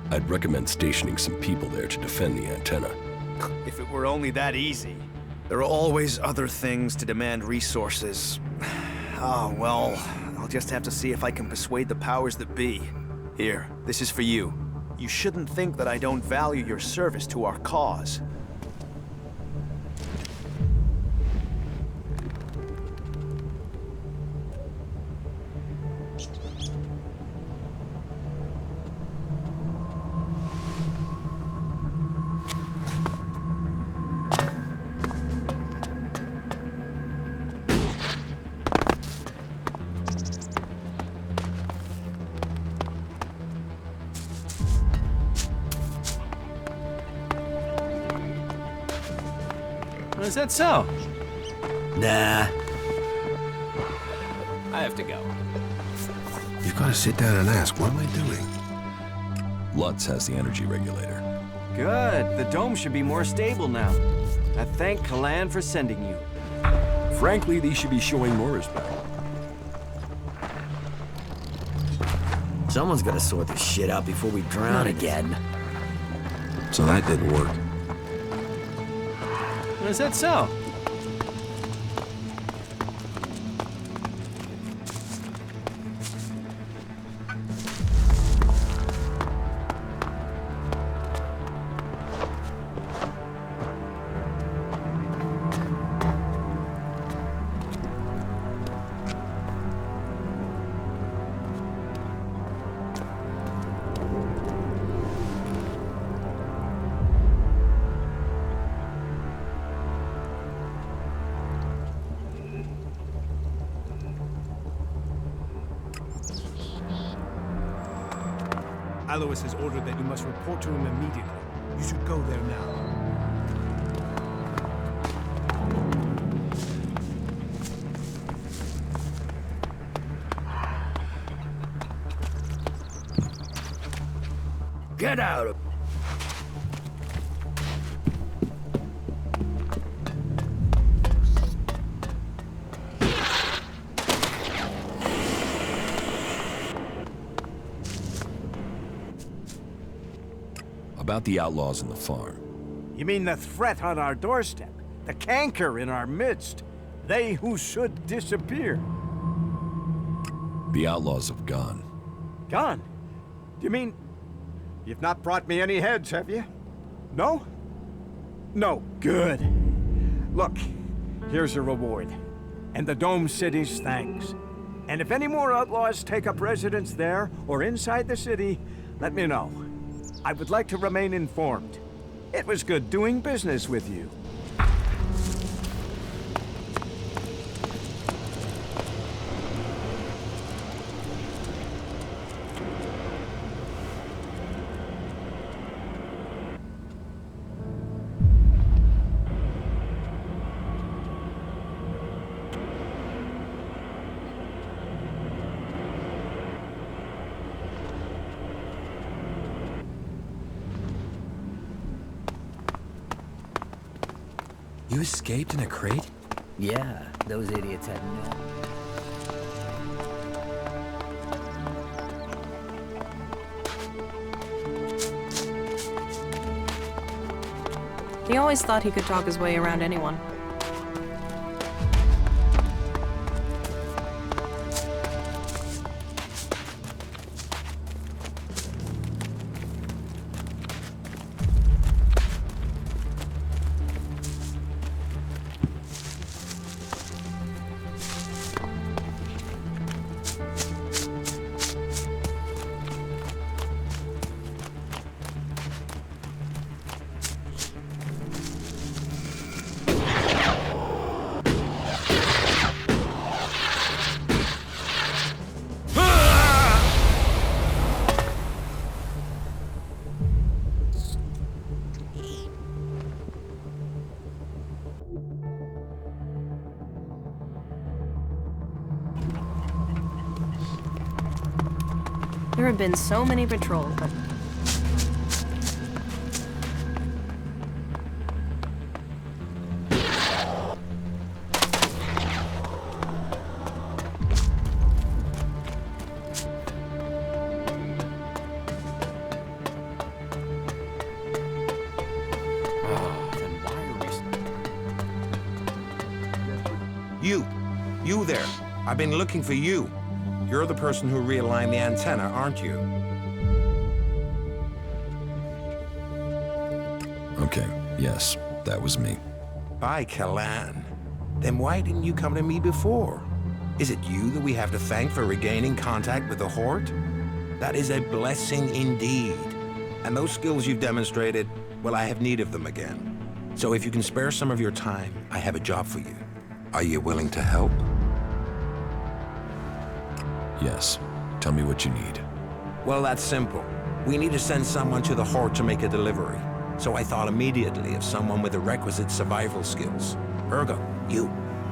I'd recommend stationing some people there to defend the antenna. If it were only that easy. There are always other things to demand resources. Oh, well, I'll just have to see if I can persuade the powers that be. Here, this is for you. You shouldn't think that I don't value your service to our cause. Is that so? Nah. I have to go. You've got to sit down and ask, what am I doing? Lutz has the energy regulator. Good. The dome should be more stable now. I thank Kalan for sending you. Frankly, these should be showing more respect. Someone's gotta sort this shit out before we drown again. So that didn't work. Is that so? Alois has ordered that you must report to him immediately. You should go there now. Get out of... About the outlaws in the farm. You mean the threat on our doorstep? The canker in our midst? They who should disappear? The outlaws have gone. Gone? You mean... You've not brought me any heads, have you? No? No. Good. Look, here's a reward. And the Dome City's thanks. And if any more outlaws take up residence there or inside the city, let me know. I would like to remain informed. It was good doing business with you. You escaped in a crate? Yeah, those idiots had no... He always thought he could talk his way around anyone. There have been so many patrols, but You there. I've been looking for you. You're the person who realigned the antenna, aren't you? Okay, yes, that was me. By Kalan. Then why didn't you come to me before? Is it you that we have to thank for regaining contact with the Horde? That is a blessing indeed. And those skills you've demonstrated, well, I have need of them again. So if you can spare some of your time, I have a job for you. Are you willing to help? Yes. Tell me what you need. Well, that's simple. We need to send someone to the Horde to make a delivery. So I thought immediately of someone with the requisite survival skills. Ergo, you.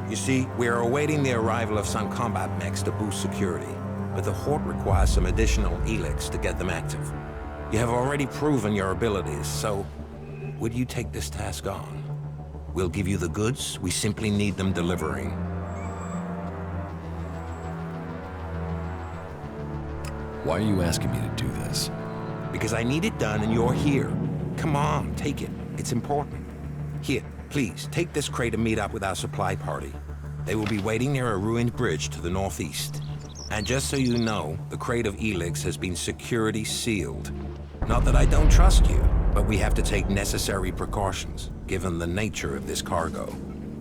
You see, we are awaiting the arrival of some combat mechs to boost security, but the Horde requires some additional Elex to get them active. You have already proven your abilities, so would you take this task on? We'll give you the goods, we simply need them delivering. Why are you asking me to do this? Because I need it done and you're here. Come on, take it. It's important. Here, please, take this crate and meet up with our supply party. They will be waiting near a ruined bridge to the northeast. And just so you know, the crate of Elex has been security sealed. Not that I don't trust you, but we have to take necessary precautions, given the nature of this cargo.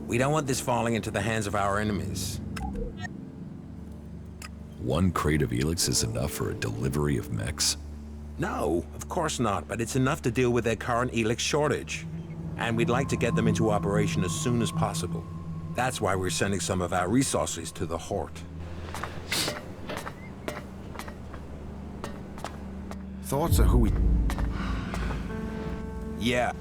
We don't want this falling into the hands of our enemies. One crate of Elex is enough for a delivery of mechs? No, of course not, but it's enough to deal with their current Elex shortage. And we'd like to get them into operation as soon as possible. That's why we're sending some of our resources to the Horde. Thoughts of who we... Yeah.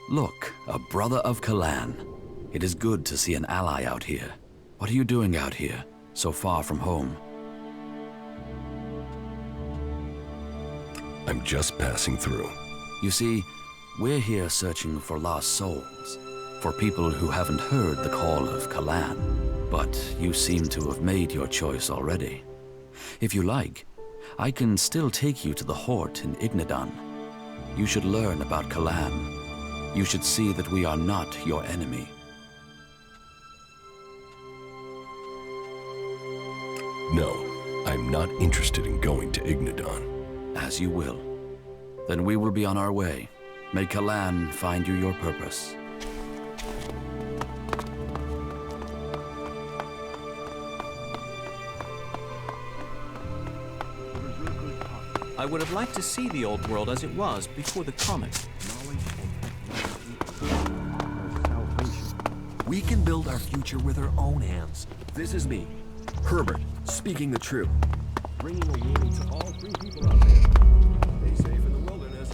Look, a brother of Kalan. It is good to see an ally out here. What are you doing out here, so far from home? I'm just passing through. You see, we're here searching for lost souls, for people who haven't heard the call of Kalan. But you seem to have made your choice already. If you like, I can still take you to the Horde in Ignidan. You should learn about Kalan. You should see that we are not your enemy. No, I'm not interested in going to Ignidan. As you will. Then we will be on our way. May Kalan find you your purpose. I would have liked to see the old world as it was before the comet. We can build our future with our own hands. This is me, Herbert, speaking the truth. Bringing a warning to all three people out there. Stay safe in the wilderness.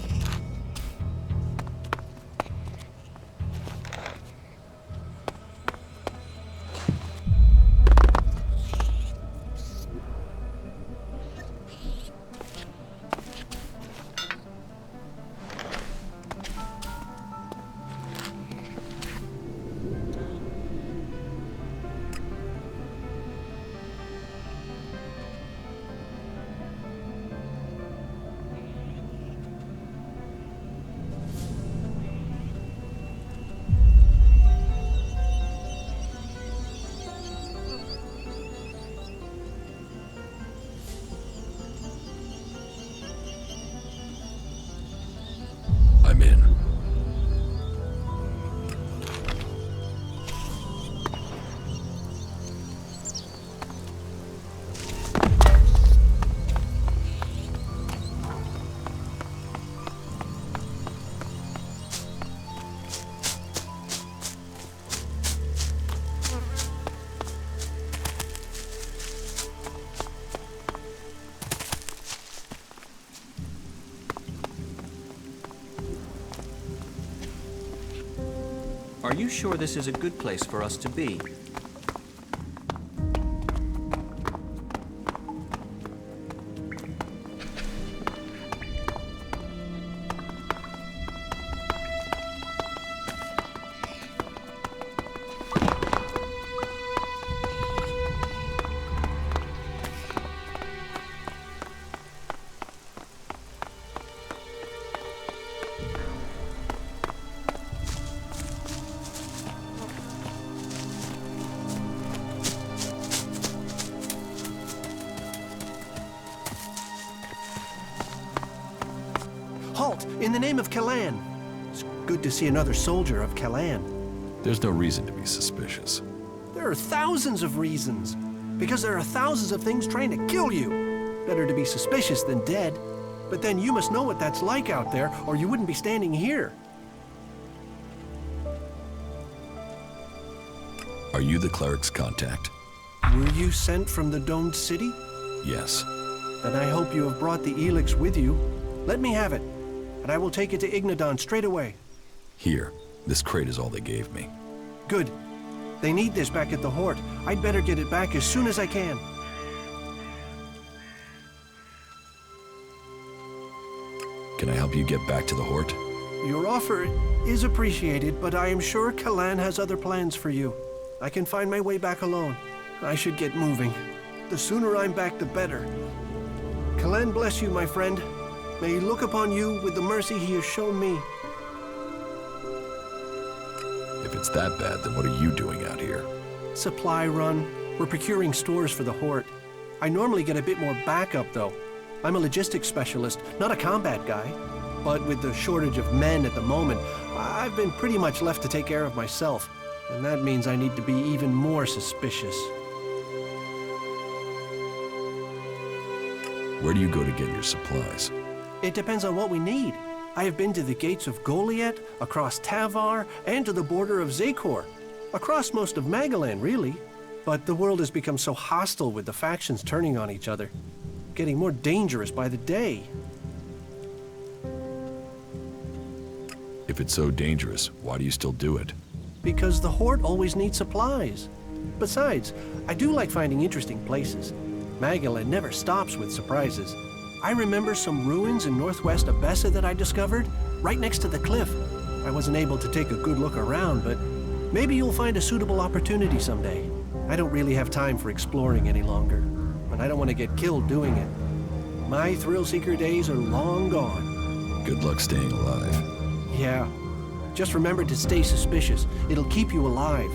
Are you sure this is a good place for us to be? Halt! In the name of Kalan! It's good to see another soldier of Kalan. There's no reason to be suspicious. There are thousands of reasons. Because there are thousands of things trying to kill you. Better to be suspicious than dead. But then you must know what that's like out there, or you wouldn't be standing here. Are you the cleric's contact? Were you sent from the domed city? Yes. Then I hope you have brought the Elex with you. Let me have it, and I will take it to Ignadon straight away. Here. This crate is all they gave me. Good. They need this back at the Hort. I'd better get it back as soon as I can. Can I help you get back to the Hort? Your offer is appreciated, but I am sure Kalan has other plans for you. I can find my way back alone. I should get moving. The sooner I'm back, the better. Kalan bless you, my friend. May he look upon you with the mercy he has shown me. If it's that bad, then what are you doing out here? Supply run. We're procuring stores for the Hort. I normally get a bit more backup, though. I'm a logistics specialist, not a combat guy. But with the shortage of men at the moment, I've been pretty much left to take care of myself. And that means I need to be even more suspicious. Where do you go to get your supplies? It depends on what we need. I have been to the gates of Goliath, across Tavar, and to the border of Zakor. Across most of Magalan, really. But the world has become so hostile with the factions turning on each other. Getting more dangerous by the day. If it's so dangerous, why do you still do it? Because the Hort always needs supplies. Besides, I do like finding interesting places. Magalan never stops with surprises. I remember some ruins in northwest Abessa that I discovered, right next to the cliff. I wasn't able to take a good look around, but maybe you'll find a suitable opportunity someday. I don't really have time for exploring any longer, but I don't want to get killed doing it. My thrill-seeker days are long gone. Good luck staying alive. Yeah. Just remember to stay suspicious. It'll keep you alive.